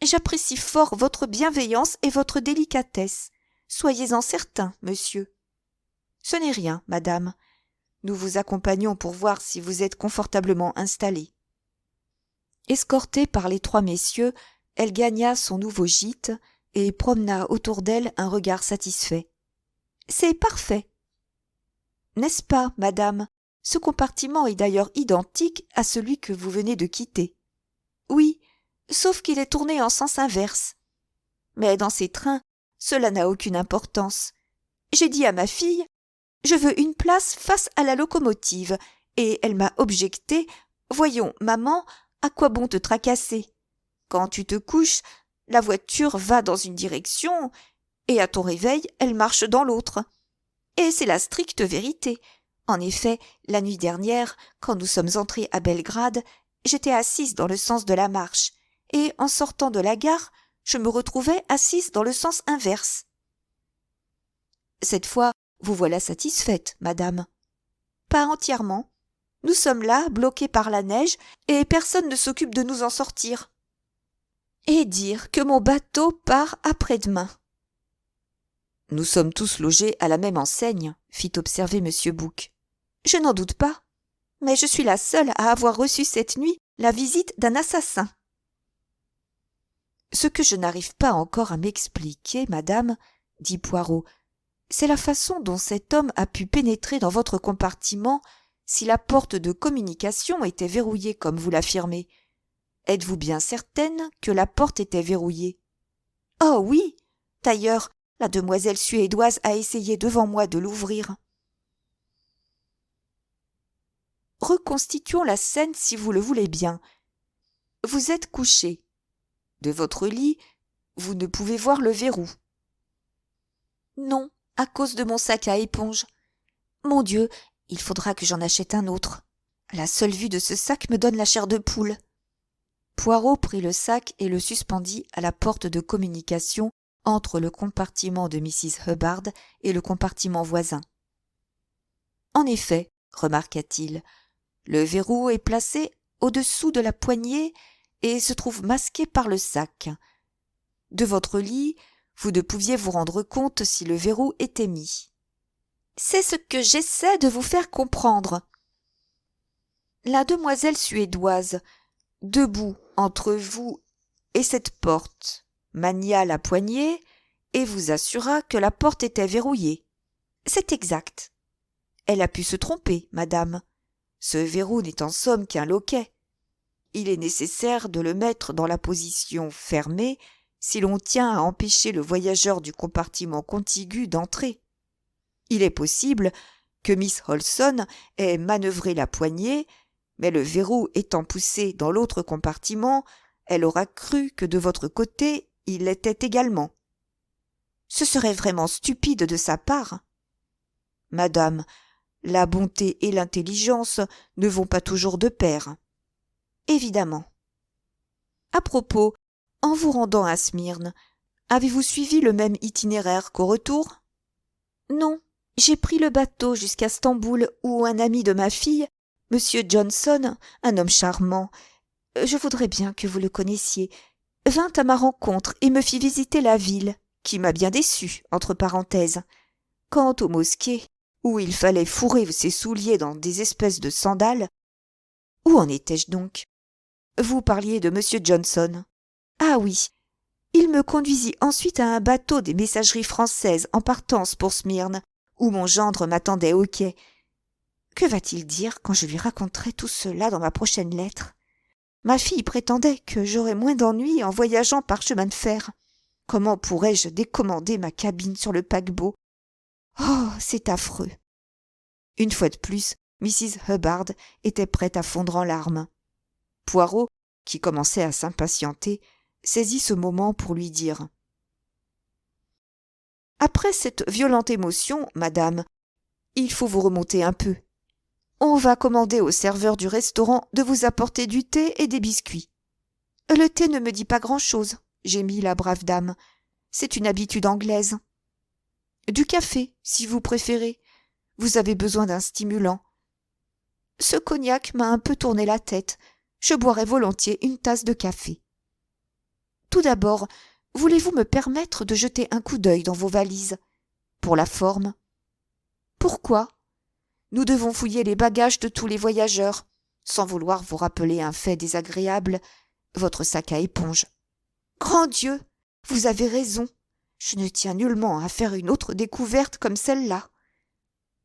[SPEAKER 1] J'apprécie fort votre bienveillance et votre délicatesse. Soyez-en certain, monsieur. Ce n'est rien, madame. Nous vous accompagnons pour voir si vous êtes confortablement installée. Escortée par les trois messieurs, elle gagna son nouveau gîte et promena autour d'elle un regard satisfait. C'est parfait. N'est-ce pas, madame? Ce compartiment est d'ailleurs identique à celui que vous venez de quitter. Oui, sauf qu'il est tourné en sens inverse. Mais dans ces trains, cela n'a aucune importance. J'ai dit à ma fille, je veux une place face à la locomotive, et elle m'a objecté, voyons, maman, à quoi bon te tracasser? Quand tu te couches, la voiture va dans une direction, et à ton réveil, elle marche dans l'autre. Et c'est la stricte vérité. En effet, la nuit dernière, quand nous sommes entrés à Belgrade, j'étais assise dans le sens de la marche, et en sortant de la gare, je me retrouvais assise dans le sens inverse. Cette fois, vous voilà satisfaite, madame. Pas entièrement. Nous sommes là, bloqués par la neige, et personne ne s'occupe de nous en sortir. Et dire que mon bateau part après-demain. Nous sommes tous logés à la même enseigne, fit observer M. Bouc. Je n'en doute pas, mais je suis la seule à avoir reçu cette nuit la visite d'un assassin. Ce que je n'arrive pas encore à m'expliquer, madame, dit Poirot, c'est la façon dont cet homme a pu pénétrer dans votre compartiment si la porte de communication était verrouillée comme vous l'affirmez. Êtes-vous bien certaine que la porte était verrouillée? Oh oui, d'ailleurs, la demoiselle suédoise a essayé devant moi de l'ouvrir. Reconstituons la scène si vous le voulez bien. Vous êtes couché. De votre lit, vous ne pouvez voir le verrou. Non, à cause de mon sac à éponge. Mon Dieu, il faudra que j'en achète un autre. La seule vue de ce sac me donne la chair de poule. Poirot prit le sac et le suspendit à la porte de communication entre le compartiment de Mrs. Hubbard et le compartiment voisin. En effet, remarqua-t-il, le verrou est placé au-dessous de la poignée et se trouve masqué par le sac. De votre lit, vous ne pouviez vous rendre compte si le verrou était mis. C'est ce que j'essaie de vous faire comprendre. La demoiselle suédoise, debout entre vous et cette porte, mania la poignée et vous assura que la porte était verrouillée. C'est exact. Elle a pu se tromper, madame. Ce verrou n'est en somme qu'un loquet. Il est nécessaire de le mettre dans la position fermée si l'on tient à empêcher le voyageur du compartiment contigu d'entrer. Il est possible que Miss Holson ait manœuvré la poignée, mais le verrou étant poussé dans l'autre compartiment, elle aura cru que de votre côté il l'était également. Ce serait vraiment stupide de sa part. Madame, la bonté et l'intelligence ne vont pas toujours de pair. Évidemment. À propos, en vous rendant à Smyrne, avez-vous suivi le même itinéraire qu'au retour? Non, j'ai pris le bateau jusqu'à Stamboul où un ami de ma fille, M. Johnson, un homme charmant, je voudrais bien que vous le connaissiez, vint à ma rencontre et me fit visiter la ville, qui m'a bien déçue, entre parenthèses. Quant aux mosquées, où il fallait fourrer ses souliers dans des espèces de sandales, où en étais-je donc? Vous parliez de M. Johnson. Ah oui, Il me conduisit ensuite à un bateau des messageries françaises en partance pour Smyrne, où mon gendre m'attendait au quai. Que va-t-il dire quand je lui raconterai tout cela dans ma prochaine lettre? Ma fille prétendait que j'aurais moins d'ennuis en voyageant par chemin de fer. Comment pourrais-je décommander ma cabine sur le paquebot? Oh, c'est affreux. Une fois de plus, Mrs. Hubbard était prête à fondre en larmes. Poirot, qui commençait à s'impatienter, saisit ce moment pour lui dire « Après cette violente émotion, madame, il faut vous remonter un peu. On va commander au serveur du restaurant de vous apporter du thé et des biscuits. »« Le thé ne me dit pas grand-chose, » gémit la brave dame. « C'est une habitude anglaise. »« Du café, si vous préférez. Vous avez besoin d'un stimulant. »« Ce cognac m'a un peu tourné la tête. Je boirais volontiers une tasse de café. »« Tout d'abord, voulez-vous me permettre de jeter un coup d'œil dans vos valises? Pour la forme. »« Pourquoi ? Nous devons fouiller les bagages de tous les voyageurs, sans vouloir vous rappeler un fait désagréable, votre sac à éponge. »« Grand Dieu, vous avez raison. Je ne tiens nullement à faire une autre découverte comme celle-là. »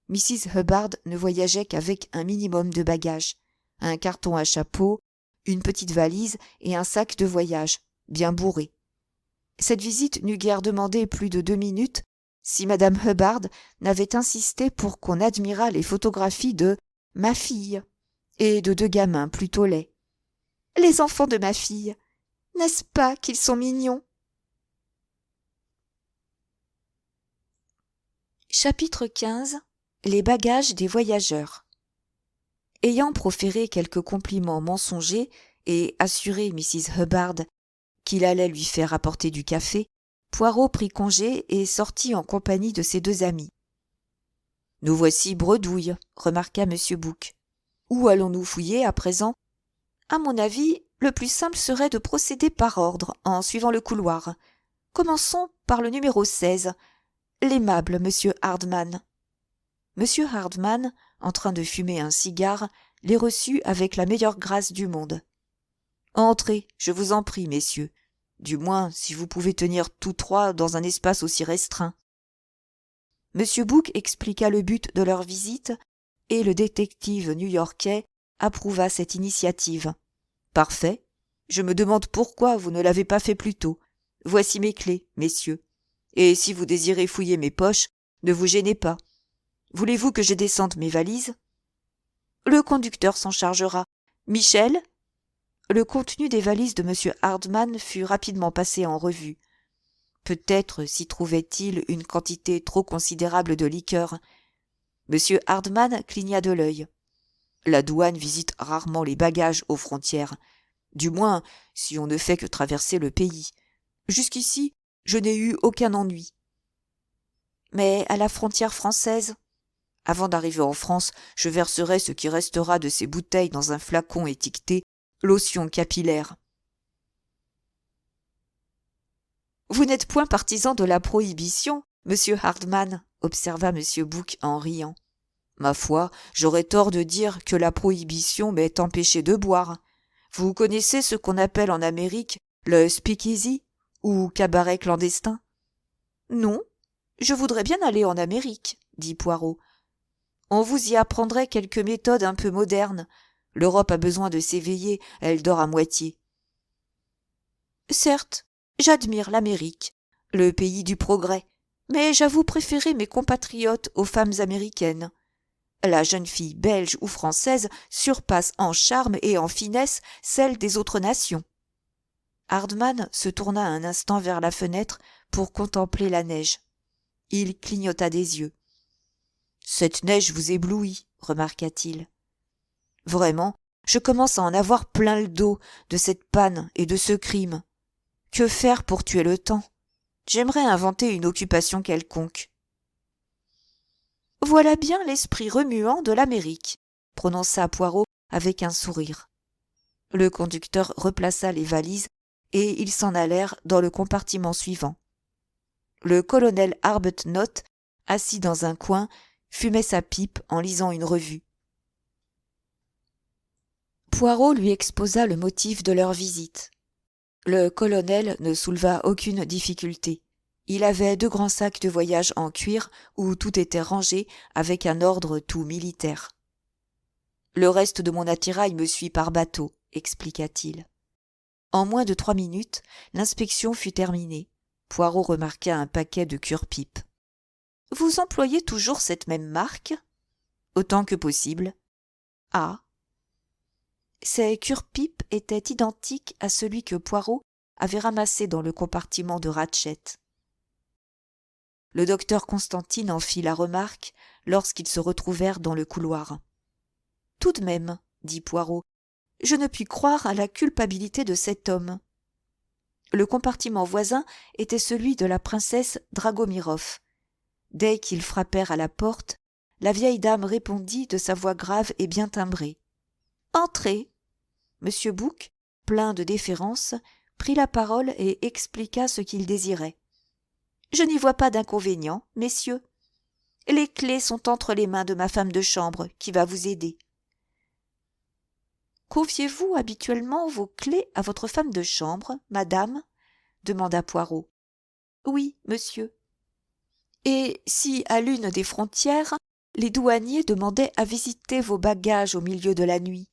[SPEAKER 1] Mrs. Hubbard ne voyageait qu'avec un minimum de bagages, un carton à chapeau, une petite valise et un sac de voyage, bien bourré. Cette visite n'eût guère demandé plus de 2 minutes si madame Hubbard n'avait insisté pour qu'on admirât les photographies de « ma fille » et de 2 gamins plutôt laids. « Les enfants de ma fille, n'est-ce pas qu'ils sont mignons ?» Chapitre 15. Les bagages des voyageurs. Ayant proféré quelques compliments mensongers et assuré Mrs. Hubbard qu'il allait lui faire apporter du café, Poirot prit congé et sortit en compagnie de ses 2 amis. « Nous voici bredouilles, » remarqua M. Bouc. « Où allons-nous fouiller à présent ? À mon avis, le plus simple serait de procéder par ordre, en suivant le couloir. Commençons par le numéro 16, l'aimable M. Hardman. » M. Hardman, en train de fumer un cigare, les reçut avec la meilleure grâce du monde. « Entrez, je vous en prie, messieurs. Du moins, si vous pouvez tenir tous 3 dans un espace aussi restreint. » M. Bouc expliqua le but de leur visite, et le détective new-yorkais approuva cette initiative. « Parfait. Je me demande pourquoi vous ne l'avez pas fait plus tôt. Voici mes clés, messieurs. Et si vous désirez fouiller mes poches, ne vous gênez pas. Voulez-vous que je descende mes valises ? » Le conducteur s'en chargera. Michel ? Le contenu des valises de M. Hardman fut rapidement passé en revue. Peut-être s'y trouvait-il une quantité trop considérable de liqueur. M. Hardman cligna de l'œil. La douane visite rarement les bagages aux frontières, du moins si on ne fait que traverser le pays. Jusqu'ici, je n'ai eu aucun ennui. Mais à la frontière française ? Avant d'arriver en France, je verserai ce qui restera de ces bouteilles dans un flacon étiqueté « lotion capillaire ». « Vous n'êtes point partisan de la prohibition, monsieur Hardman, » observa M. Bouc en riant. « Ma foi, j'aurais tort de dire que la prohibition m'est empêchée de boire. Vous connaissez ce qu'on appelle en Amérique le speakeasy ou cabaret clandestin ? » « Non, je voudrais bien aller en Amérique, » dit Poirot. « On vous y apprendrait quelques méthodes un peu modernes. L'Europe a besoin de s'éveiller, elle dort à moitié. » « Certes, j'admire l'Amérique, le pays du progrès, mais j'avoue préférer mes compatriotes aux femmes américaines. La jeune fille belge ou française surpasse en charme et en finesse celle des autres nations. » Hardman se tourna un instant vers la fenêtre pour contempler la neige. Il clignota des yeux. « Cette neige vous éblouit, » remarqua-t-il. « Vraiment, je commence à en avoir plein le dos de cette panne et de ce crime. Que faire pour tuer le temps ? J'aimerais inventer une occupation quelconque. »« Voilà bien l'esprit remuant de l'Amérique, » prononça Poirot avec un sourire. Le conducteur replaça les valises et ils s'en allèrent dans le compartiment suivant. Le colonel Arbuthnot, assis dans un coin, fumait sa pipe en lisant une revue. Poirot lui exposa le motif de leur visite. Le colonel ne souleva aucune difficulté. Il avait 2 grands sacs de voyage en cuir où tout était rangé avec un ordre tout militaire. « Le reste de mon attirail me suit par bateau », expliqua-t-il. En moins de 3 minutes, l'inspection fut terminée. Poirot remarqua un paquet de cure-pipes. « Vous employez toujours cette même marque ?»« Autant que possible. »« Ah !» Ces cure-pipes étaient identiques à celui que Poirot avait ramassé dans le compartiment de Ratchet. Le docteur Constantine en fit la remarque lorsqu'ils se retrouvèrent dans le couloir. « Tout de même, » dit Poirot, « je ne puis croire à la culpabilité de cet homme. » Le compartiment voisin était celui de la princesse Dragomirov. Dès qu'ils frappèrent à la porte, la vieille dame répondit de sa voix grave et bien timbrée. « Entrez !» Monsieur Bouc, plein de déférence, prit la parole et expliqua ce qu'il désirait. « Je n'y vois pas d'inconvénient, messieurs. Les clés sont entre les mains de ma femme de chambre, qui va vous aider. »« Confiez-vous habituellement vos clés à votre femme de chambre, madame ?» demanda Poirot. « Oui, monsieur. »« Et si, à l'une des frontières, les douaniers demandaient à visiter vos bagages au milieu de la nuit ?»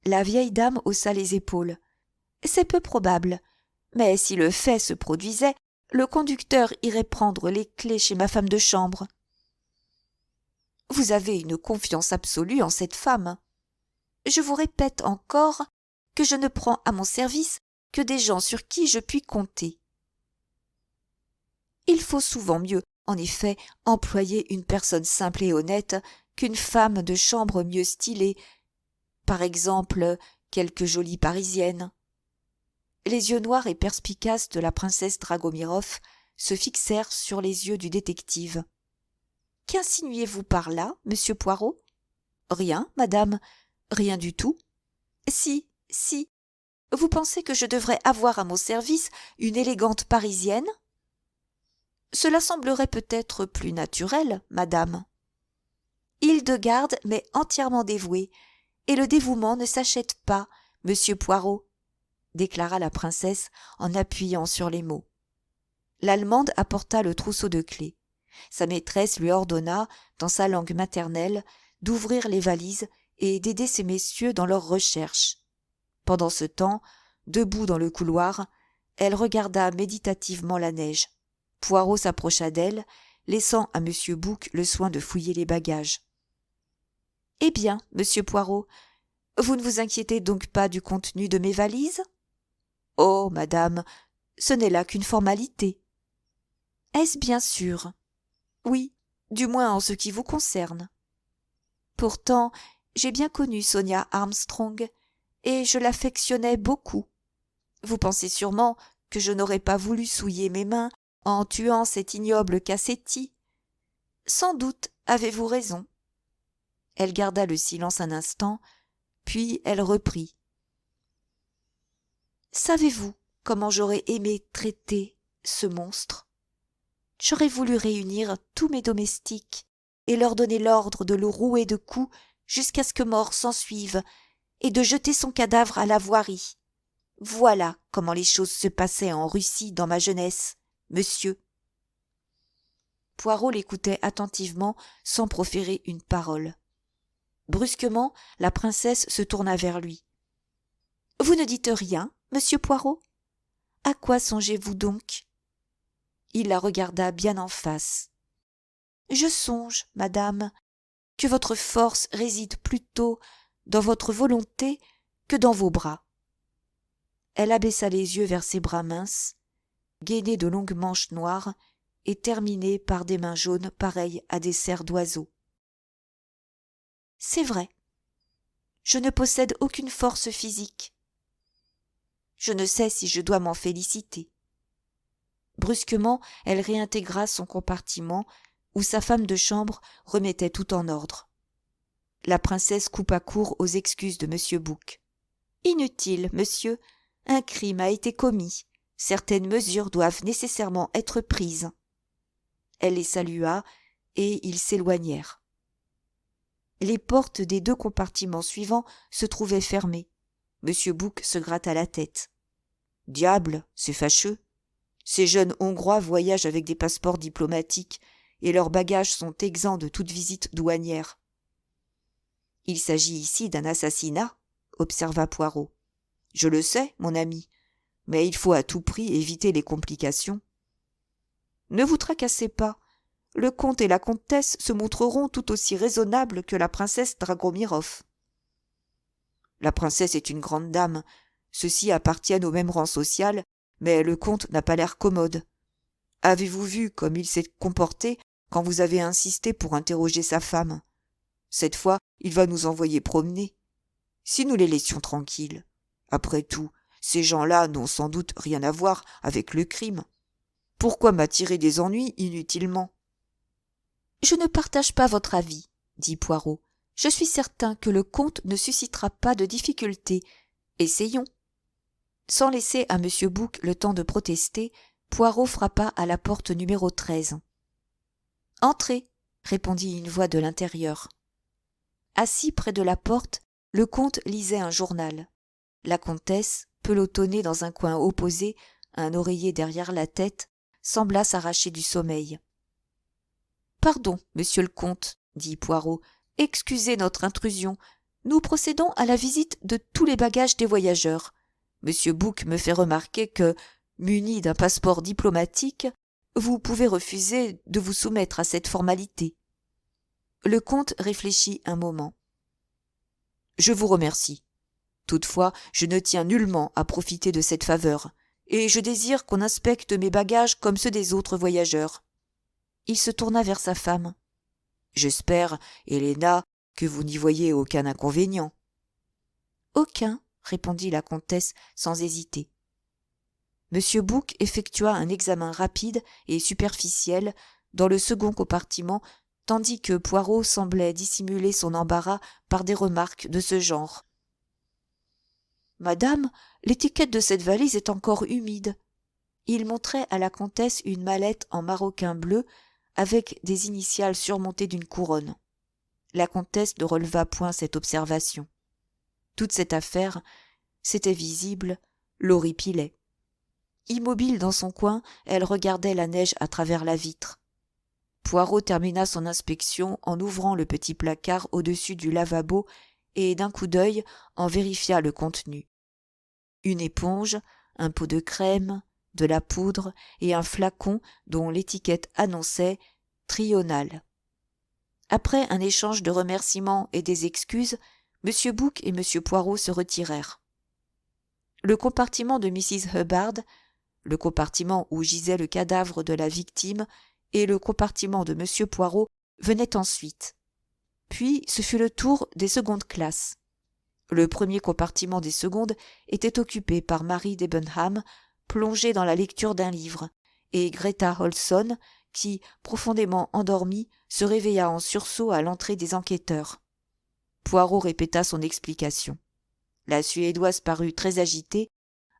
[SPEAKER 1] La vieille dame haussa les épaules. « C'est peu probable, mais si le fait se produisait, le conducteur irait prendre les clés chez ma femme de chambre. »« Vous avez une confiance absolue en cette femme. Je vous répète encore que je ne prends à mon service que des gens sur qui je puis compter. Il faut souvent mieux, en effet, employer une personne simple et honnête qu'une femme de chambre mieux stylée, par exemple quelque jolie Parisienne. » Les yeux noirs et perspicaces de la princesse Dragomirov se fixèrent sur les yeux du détective. « Qu'insinuez-vous par là, monsieur Poirot ? » ?»« Rien, madame, rien du tout. »« Si, si. Vous pensez que je devrais avoir à mon service une élégante Parisienne ? » ?»« Cela semblerait peut-être plus naturel, madame. »« Hildegarde m'est entièrement dévouée, et le dévouement ne s'achète pas, monsieur Poirot, » déclara la princesse en appuyant sur les mots. L'Allemande apporta le trousseau de clés. Sa maîtresse lui ordonna, dans sa langue maternelle, d'ouvrir les valises et d'aider ces messieurs dans leurs recherches. Pendant ce temps, debout dans le couloir, elle regarda méditativement la neige. Poirot s'approcha d'elle, laissant à monsieur Bouc le soin de fouiller les bagages. « Eh bien, monsieur Poirot, vous ne vous inquiétez donc pas du contenu de mes valises ? » ?»« Oh, madame, ce n'est là qu'une formalité. »« Est-ce bien sûr ? » ?»« Oui, du moins en ce qui vous concerne. » Pourtant, j'ai bien connu Sonia Armstrong, et je l'affectionnais beaucoup. Vous pensez sûrement que je n'aurais pas voulu souiller mes mains en tuant cet ignoble Cassetti. Sans doute avez-vous raison. Elle garda le silence un instant, puis elle reprit. Savez-vous comment j'aurais aimé traiter ce monstre ? J'aurais voulu réunir tous mes domestiques et leur donner l'ordre de le rouer de coups jusqu'à ce que mort s'ensuive et de jeter son cadavre à la voirie. Voilà comment les choses se passaient en Russie dans ma jeunesse, monsieur. Poirot l'écoutait attentivement sans proférer une parole. Brusquement, la princesse se tourna vers lui. « Vous ne dites rien, monsieur Poirot ? À quoi songez-vous donc ?» Il la regarda bien en face. « Je songe, madame, que votre force réside plutôt dans votre volonté que dans vos bras. » Elle abaissa les yeux vers ses bras minces, gainés de longues manches noires et terminés par des mains jaunes pareilles à des serres d'oiseaux. « C'est vrai, je ne possède aucune force physique. Je ne sais si je dois m'en féliciter. » Brusquement, elle réintégra son compartiment où sa femme de chambre remettait tout en ordre. La princesse coupa court aux excuses de monsieur Bouc. « Inutile, monsieur, un crime a été commis. Certaines mesures doivent nécessairement être prises. » Elle les salua et ils s'éloignèrent. Les portes des 2 compartiments suivants se trouvaient fermées. Monsieur Bouc se gratta la tête. Diable, c'est fâcheux. Ces jeunes Hongrois voyagent avec des passeports diplomatiques et leurs bagages sont exempts de toute visite douanière. Il s'agit ici d'un assassinat, observa Poirot. Je le sais, mon ami, mais il faut à tout prix éviter les complications. Ne vous tracassez pas. Le comte et la comtesse se montreront tout aussi raisonnables que la princesse Dragomirov. La princesse est une grande dame. Ceux-ci appartiennent au même rang social, mais le comte n'a pas l'air commode. Avez-vous vu comme il s'est comporté quand vous avez insisté pour interroger sa femme? Cette fois, il va nous envoyer promener. Si nous les laissions tranquilles. Après tout, ces gens-là n'ont sans doute rien à voir avec le crime. Pourquoi m'attirer des ennuis inutilement? Je ne partage pas votre avis, dit Poirot. Je suis certain que le comte ne suscitera pas de difficultés. Essayons. Sans laisser à M. Bouc le temps de protester, Poirot frappa à la porte numéro 13. « Entrez !» répondit une voix de l'intérieur. Assis près de la porte, le comte lisait un journal. La comtesse, pelotonnée dans un coin opposé, un oreiller derrière la tête, sembla s'arracher du sommeil. « Pardon, monsieur le comte, dit Poirot, excusez notre intrusion. Nous procédons à la visite de tous les bagages des voyageurs. Monsieur Bouc me fait remarquer que, muni d'un passeport diplomatique, vous pouvez refuser de vous soumettre à cette formalité. » Le comte réfléchit un moment. « Je vous remercie. Toutefois, je ne tiens nullement à profiter de cette faveur, et je désire qu'on inspecte mes bagages comme ceux des autres voyageurs. » Il se tourna vers sa femme. « J'espère, Héléna, que vous n'y voyez aucun inconvénient. »« Aucun, » répondit la comtesse sans hésiter. Monsieur Bouc effectua un examen rapide et superficiel dans le second compartiment, tandis que Poirot semblait dissimuler son embarras par des remarques de ce genre. « Madame, l'étiquette de cette valise est encore humide. » Il montrait à la comtesse une mallette en maroquin bleu avec des initiales surmontées d'une couronne. La comtesse ne releva point cette observation. Toute cette affaire, c'était visible, l'horripilait. Immobile dans son coin, elle regardait la neige à travers la vitre. Poirot termina son inspection en ouvrant le petit placard au-dessus du lavabo et d'un coup d'œil en vérifia le contenu. Une éponge, un pot de crème, de la poudre et un flacon dont l'étiquette annonçait « Trional ». Après un échange de remerciements et des excuses, M. Bouc et M. Poirot se retirèrent. Le compartiment de Mrs. Hubbard, le compartiment où gisait le cadavre de la victime et le compartiment de M. Poirot venaient ensuite. Puis ce fut le tour des secondes classes. Le premier compartiment des secondes était occupé par Marie Debenham, plongée dans la lecture d'un livre, et Greta Olson, qui, profondément endormie, se réveilla en sursaut à l'entrée des enquêteurs. Poirot répéta son explication. La Suédoise parut très agitée,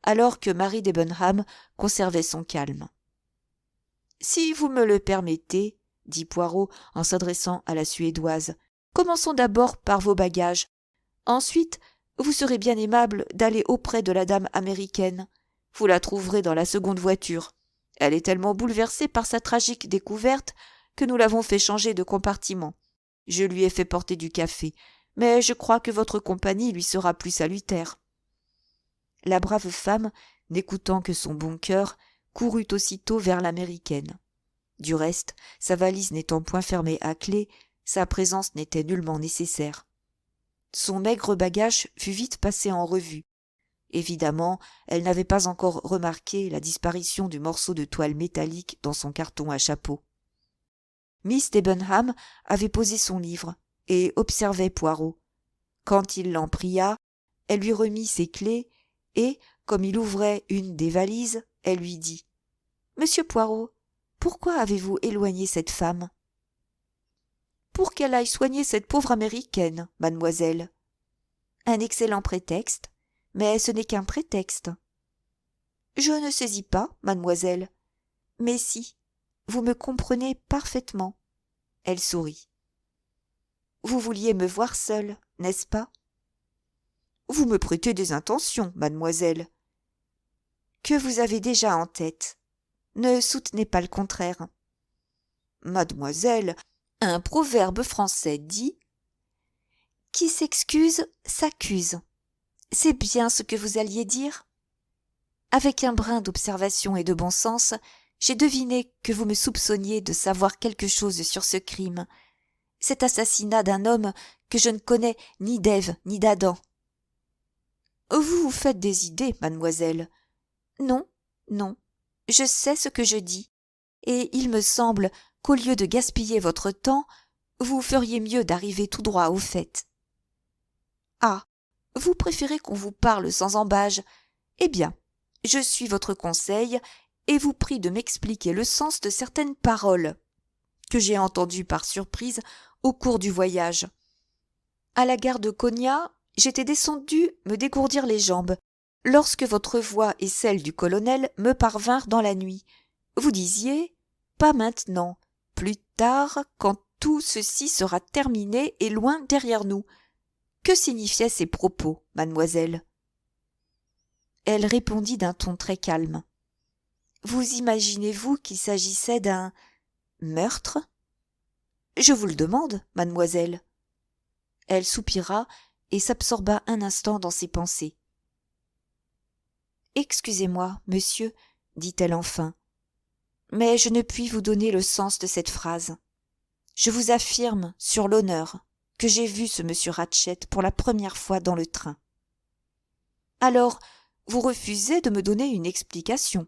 [SPEAKER 1] alors que Marie Debenham conservait son calme. « Si vous me le permettez, dit Poirot en s'adressant à la Suédoise, commençons d'abord par vos bagages. Ensuite, vous serez bien aimable d'aller auprès de la dame américaine. Vous la trouverez dans la seconde voiture. Elle est tellement bouleversée par sa tragique découverte que nous l'avons fait changer de compartiment. Je lui ai fait porter du café, mais je crois que votre compagnie lui sera plus salutaire. » La brave femme, n'écoutant que son bon cœur, courut aussitôt vers l'américaine. Du reste, sa valise n'étant point fermée à clé, sa présence n'était nullement nécessaire. Son maigre bagage fut vite passé en revue. Évidemment, elle n'avait pas encore remarqué la disparition du morceau de toile métallique dans son carton à chapeau. Miss Debenham avait posé son livre et observait Poirot. Quand il l'en pria, elle lui remit ses clés et, comme il ouvrait une des valises, elle lui dit « Monsieur Poirot, pourquoi avez-vous éloigné cette femme ?»« Pour qu'elle aille soigner cette pauvre américaine, mademoiselle. »« Un excellent prétexte, mais ce n'est qu'un prétexte. »« Je ne saisis pas, mademoiselle. Mais si, vous me comprenez parfaitement. » Elle sourit. « Vous vouliez me voir seule, n'est-ce pas ? » « Vous me prêtez des intentions, mademoiselle. » que vous avez déjà en tête. Ne soutenez pas le contraire. Mademoiselle, un proverbe français dit « Qui s'excuse s'accuse ». C'est bien ce que vous alliez dire? Avec un brin d'observation et de bon sens, j'ai deviné que vous me soupçonniez de savoir quelque chose sur ce crime, cet assassinat d'un homme que je ne connais ni d'Ève ni d'Adam. Vous vous faites des idées, mademoiselle. Non, non, je sais ce que je dis, et il me semble qu'au lieu de gaspiller votre temps, vous feriez mieux d'arriver tout droit au fait. Ah, vous préférez qu'on vous parle sans ambages. Eh bien, je suis votre conseil et vous prie de m'expliquer le sens de certaines paroles que j'ai entendues par surprise au cours du voyage. À la gare de Konya, j'étais descendue me dégourdir les jambes, lorsque votre voix et celle du colonel me parvinrent dans la nuit. Vous disiez « Pas maintenant, plus tard, quand tout ceci sera terminé et loin derrière nous ». Que signifiaient ces propos, mademoiselle? Elle répondit d'un ton très calme. Vous imaginez-vous qu'il s'agissait d'un meurtre? Je vous le demande, mademoiselle. Elle soupira et s'absorba un instant dans ses pensées. Excusez-moi, monsieur, dit-elle enfin, mais je ne puis vous donner le sens de cette phrase. Je vous affirme, sur l'honneur, que j'ai vu ce monsieur Ratchett pour la première fois dans le train. Alors, vous refusez de me donner une explication.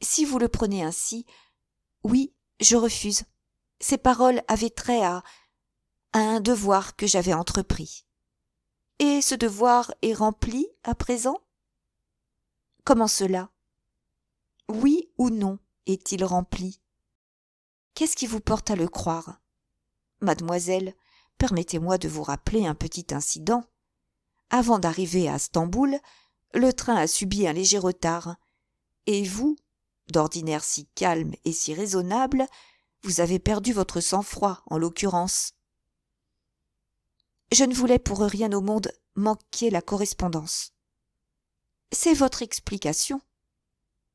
[SPEAKER 1] Si vous le prenez ainsi, oui, je refuse. Ces paroles avaient trait à un devoir que j'avais entrepris. Et ce devoir est rempli à présent? Comment cela? Oui ou non est-il rempli? Qu'est-ce qui vous porte à le croire? Mademoiselle, permettez-moi de vous rappeler un petit incident. Avant d'arriver à Stamboul, le train a subi un léger retard, et vous, d'ordinaire si calme et si raisonnable, vous avez perdu votre sang-froid, en l'occurrence. Je ne voulais pour rien au monde manquer la correspondance. C'est votre explication.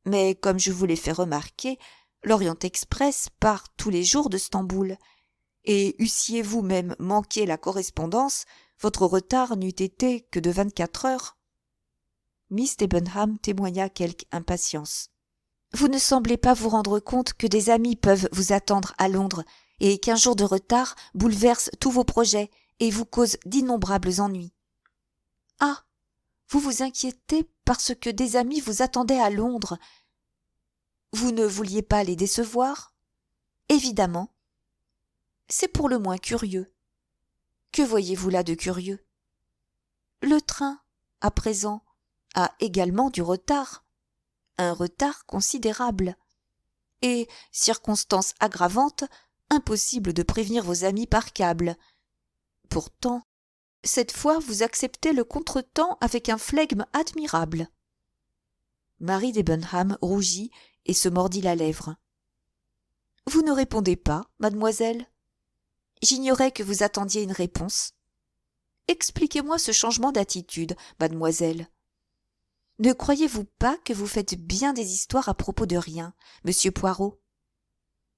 [SPEAKER 1] Mais comme je vous l'ai fait remarquer, l'Orient Express part tous les jours de Stamboul, et eussiez vous-même manqué la correspondance, votre retard n'eût été que de 24 heures. Miss Debenham témoigna quelque impatience. Vous ne semblez pas vous rendre compte que des amis peuvent vous attendre à Londres, et qu'un jour de retard bouleverse tous vos projets et vous cause d'innombrables ennuis. Ah, vous vous inquiétez parce que des amis vous attendaient à Londres. Vous ne vouliez pas les décevoir? Évidemment. C'est pour le moins curieux. Que voyez-vous là de curieux? Le train, à présent, a également du retard. Un retard considérable. Et, circonstance aggravante, impossible de prévenir vos amis par câble. Pourtant, cette fois vous acceptez le contretemps avec un flegme admirable. Marie Debenham rougit et se mordit la lèvre. Vous ne répondez pas, mademoiselle? J'ignorais que vous attendiez une réponse. Expliquez-moi ce changement d'attitude, mademoiselle. Ne croyez-vous pas que vous faites bien des histoires à propos de rien, monsieur Poirot?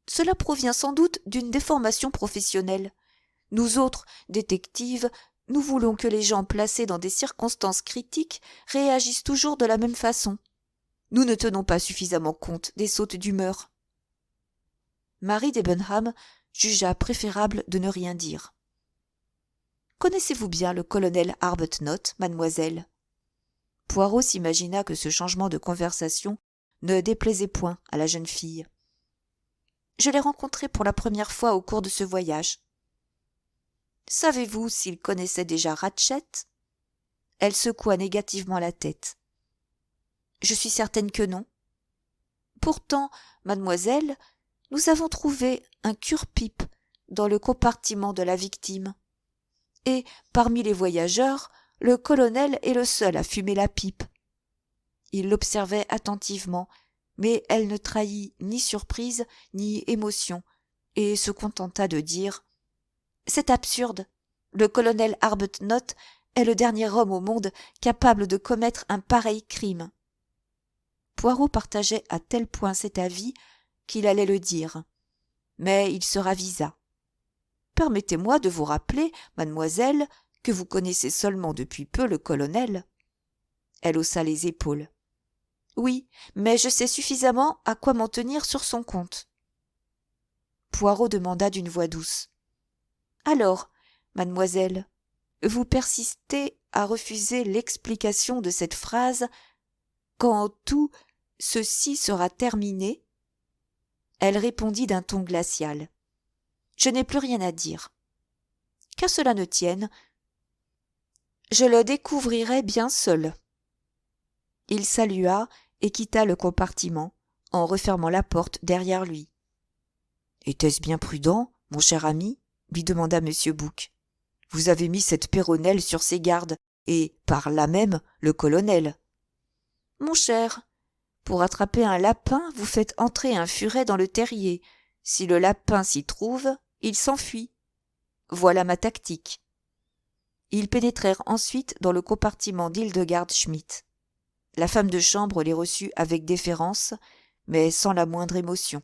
[SPEAKER 1] Cela provient sans doute d'une déformation professionnelle. Nous autres, détectives, nous voulons que les gens placés dans des circonstances critiques réagissent toujours de la même façon. Nous ne tenons pas suffisamment compte des sautes d'humeur. Marie Debenham jugea préférable de ne rien dire. Connaissez-vous bien le colonel Arbuthnot, mademoiselle? Poirot s'imagina que ce changement de conversation ne déplaisait point à la jeune fille. Je l'ai rencontré pour la première fois au cours de ce voyage. Savez-vous s'il connaissait déjà Ratchett? Elle secoua négativement la tête. Je suis certaine que non. Pourtant, mademoiselle, nous avons trouvé un cure-pipe dans le compartiment de la victime. Et, parmi les voyageurs, le colonel est le seul à fumer la pipe. Il l'observait attentivement, mais elle ne trahit ni surprise ni émotion, et se contenta de dire « C'est absurde. Le colonel Arbuthnot est le dernier homme au monde capable de commettre un pareil crime. » Poirot partageait à tel point cet avis qu'il allait le dire. Mais il se ravisa. « Permettez-moi de vous rappeler, mademoiselle, que vous connaissez seulement depuis peu le colonel. » Elle haussa les épaules. « Oui, mais je sais suffisamment à quoi m'en tenir sur son compte. » Poirot demanda d'une voix douce. « Alors, mademoiselle, vous persistez à refuser l'explication de cette phrase « quand tout ceci sera terminé ?» Elle répondit d'un ton glacial. « Je n'ai plus rien à dire. » « Qu'à cela ne tienne, je le découvrirai bien seul. » Il salua et quitta le compartiment, en refermant la porte derrière lui. « Était-ce bien prudent, mon cher ami ?» lui demanda M. Bouc. « Vous avez mis cette Péronnelle sur ses gardes, et, par là même, le colonel. »« Mon cher, pour attraper un lapin, vous faites entrer un furet dans le terrier. Si le lapin s'y trouve, il s'enfuit. Voilà ma tactique. » Ils pénétrèrent ensuite dans le compartiment d'Hildegard Schmidt. La femme de chambre les reçut avec déférence, mais sans la moindre émotion.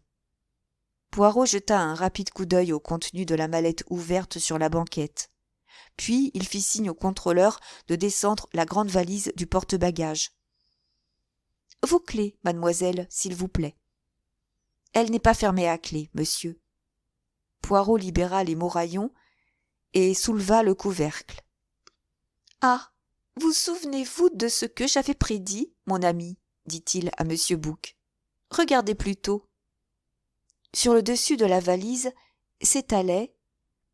[SPEAKER 1] Poirot jeta un rapide coup d'œil au contenu de la mallette ouverte sur la banquette. Puis il fit signe au contrôleur de descendre la grande valise du porte-bagages. « Vos clés, mademoiselle, s'il vous plaît. »« Elle n'est pas fermée à clé, monsieur. » Poirot libéra les moraillons et souleva le couvercle. « Ah, vous souvenez-vous de ce que j'avais prédit, mon ami ?» dit-il à M. Bouc. « Regardez plutôt. » Sur le dessus de la valise s'étalait,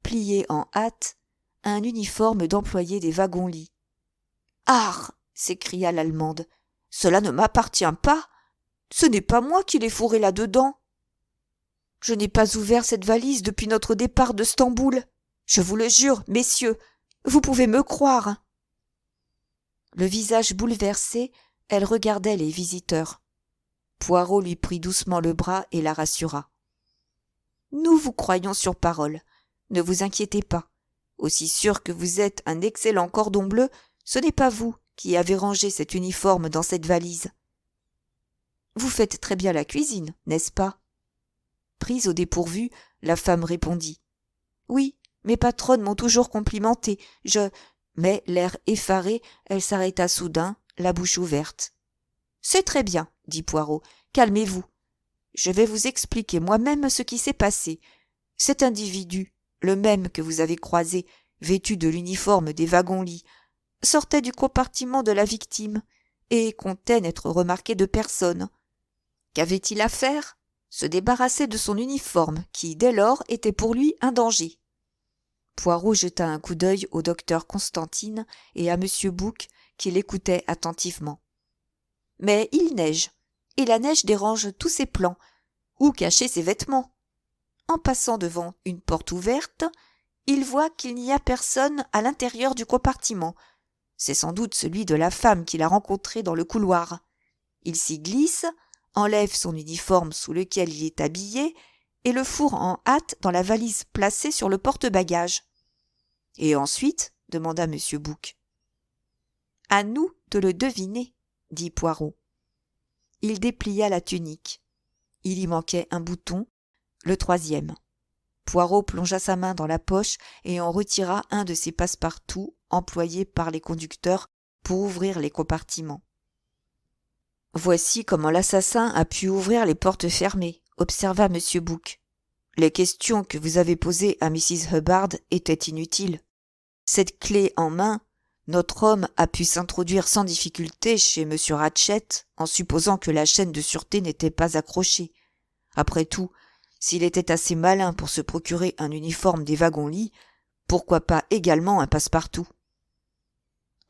[SPEAKER 1] plié en hâte, un uniforme d'employé des wagons-lits. « Ah !» s'écria l'Allemande. « Cela ne m'appartient pas. Ce n'est pas moi qui l'ai fourré là-dedans. Je n'ai pas ouvert cette valise depuis notre départ de Stamboul. Je vous le jure, messieurs, vous pouvez me croire. » Le visage bouleversé, elle regardait les visiteurs. Poirot lui prit doucement le bras et la rassura. « Nous vous croyons sur parole. Ne vous inquiétez pas. Aussi sûr que vous êtes un excellent cordon bleu, ce n'est pas vous qui avez rangé cet uniforme dans cette valise. Vous faites très bien la cuisine, n'est-ce pas ?» Prise au dépourvu, la femme répondit. « Oui, mes patronnes m'ont toujours complimenté. Mais l'air effaré, elle s'arrêta soudain, la bouche ouverte. « C'est très bien, » dit Poirot. « Calmez-vous. Je vais vous expliquer moi-même ce qui s'est passé. Cet individu, le même que vous avez croisé, vêtu de l'uniforme des wagons-lits, sortait du compartiment de la victime et comptait n'être remarqué de personne. Qu'avait-il à faire ? Se débarrasser de son uniforme, qui, dès lors, était pour lui un danger. » Poirot jeta un coup d'œil au docteur Constantine et à M. Bouc, qui l'écoutait attentivement. « Mais il neige, et la neige dérange tous ses plans. Où cacher ses vêtements ? En passant devant une porte ouverte, il voit qu'il n'y a personne à l'intérieur du compartiment. C'est sans doute celui de la femme qu'il a rencontrée dans le couloir. Il s'y glisse, enlève son uniforme sous lequel il est habillé et le fourre en hâte dans la valise placée sur le porte-bagages. »« Et ensuite ? » demanda M. Bouc. « À nous de le deviner, » dit Poirot. Il déplia la tunique. Il y manquait un bouton, le troisième. Poirot plongea sa main dans la poche et en retira un de ces passe-partout employés par les conducteurs pour ouvrir les compartiments. « Voici comment l'assassin a pu ouvrir les portes fermées, » observa M. Bouc. « Les questions que vous avez posées à Mrs. Hubbard étaient inutiles. Cette clé en main, notre homme a pu s'introduire sans difficulté chez M. Ratchett en supposant que la chaîne de sûreté n'était pas accrochée. Après tout, s'il était assez malin pour se procurer un uniforme des wagons-lits, pourquoi pas également un passe-partout ?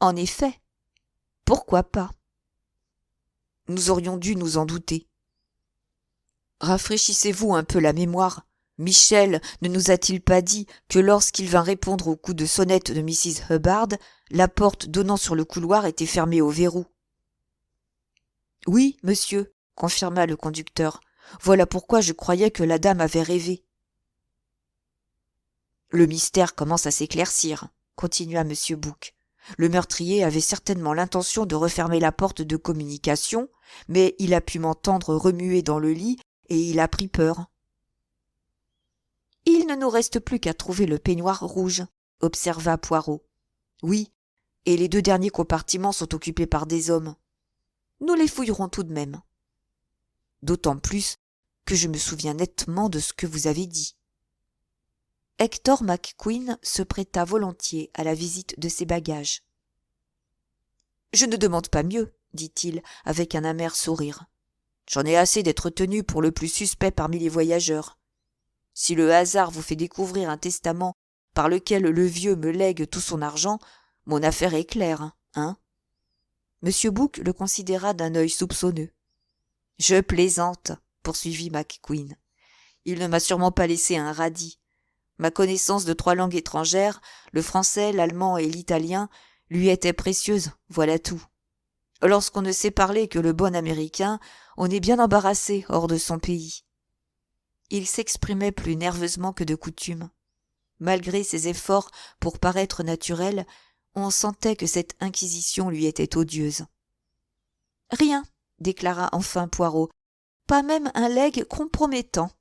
[SPEAKER 1] En effet, pourquoi pas ? Nous aurions dû nous en douter. Rafraîchissez-vous un peu la mémoire. Michel ne nous a-t-il pas dit que lorsqu'il vint répondre au coup de sonnette de Mrs. Hubbard, la porte donnant sur le couloir était fermée au verrou ? Oui, monsieur, confirma le conducteur. Voilà pourquoi je croyais que la dame avait rêvé. Le mystère commence à s'éclaircir, continua M. Bouc. Le meurtrier avait certainement l'intention de refermer la porte de communication, mais il a pu m'entendre remuer dans le lit et il a pris peur. « Il ne nous reste plus qu'à trouver le peignoir rouge, » observa Poirot. « Oui, et les 2 derniers compartiments sont occupés par des hommes. Nous les fouillerons tout de même. D'autant plus que je me souviens nettement de ce que vous avez dit. » Hector McQueen se prêta volontiers à la visite de ses bagages. « Je ne demande pas mieux, » dit-il avec un amer sourire. « J'en ai assez d'être tenu pour le plus suspect parmi les voyageurs. Si le hasard vous fait découvrir un testament par lequel le vieux me lègue tout son argent, mon affaire est claire, hein ?» Monsieur Bouc le considéra d'un œil soupçonneux. « Je plaisante, » poursuivit McQueen. « Il ne m'a sûrement pas laissé un radis. Ma connaissance de 3 langues étrangères, le français, l'allemand et l'italien, lui était précieuse, voilà tout. Lorsqu'on ne sait parler que le bon américain, on est bien embarrassé hors de son pays. » Il s'exprimait plus nerveusement que de coutume. Malgré ses efforts pour paraître naturel, on sentait que cette inquisition lui était odieuse. « Rien, » déclara enfin Poirot, « pas même un legs compromettant. »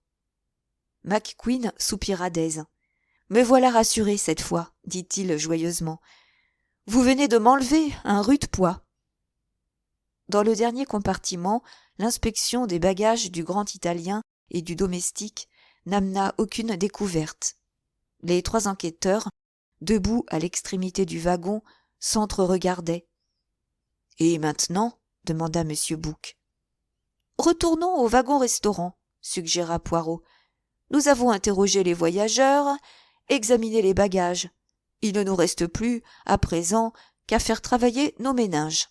[SPEAKER 1] McQueen soupira d'aise. « Me voilà rassuré cette fois, » dit-il joyeusement. « Vous venez de m'enlever un rude poids. » Dans le dernier compartiment, l'inspection des bagages du grand Italien et du domestique n'amena aucune découverte. Les 3 enquêteurs, debout à l'extrémité du wagon, s'entre-regardaient. « Et maintenant ?» demanda M. Bouc. « Retournons au wagon-restaurant, » suggéra Poirot. « Nous avons interrogé les voyageurs, examiné les bagages. Il ne nous reste plus, à présent, qu'à faire travailler nos méninges. »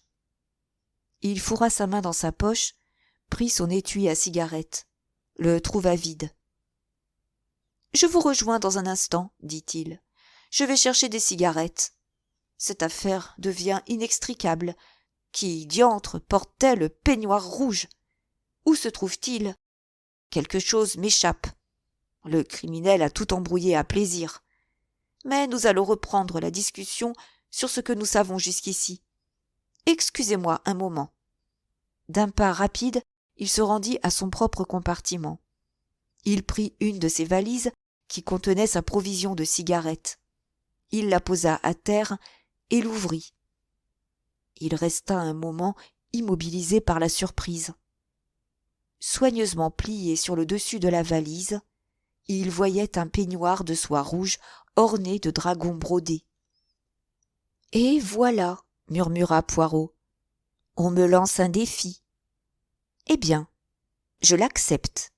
[SPEAKER 1] Il fourra sa main dans sa poche, prit son étui à cigarette, le trouva vide. « Je vous rejoins dans un instant, » dit-il. « Je vais chercher des cigarettes. Cette affaire devient inextricable. Qui, diantre, portait le peignoir rouge? Où se trouve-t-il? Quelque chose m'échappe. Le criminel a tout embrouillé à plaisir. Mais nous allons reprendre la discussion sur ce que nous savons jusqu'ici. Excusez-moi un moment. » D'un pas rapide, il se rendit à son propre compartiment. Il prit une de ses valises qui contenait sa provision de cigarettes. Il la posa à terre et l'ouvrit. Il resta un moment immobilisé par la surprise. Soigneusement plié sur le dessus de la valise, il voyait un peignoir de soie rouge orné de dragons brodés. « Et voilà, » murmura Poirot. « On me lance un défi. Eh bien, je l'accepte. »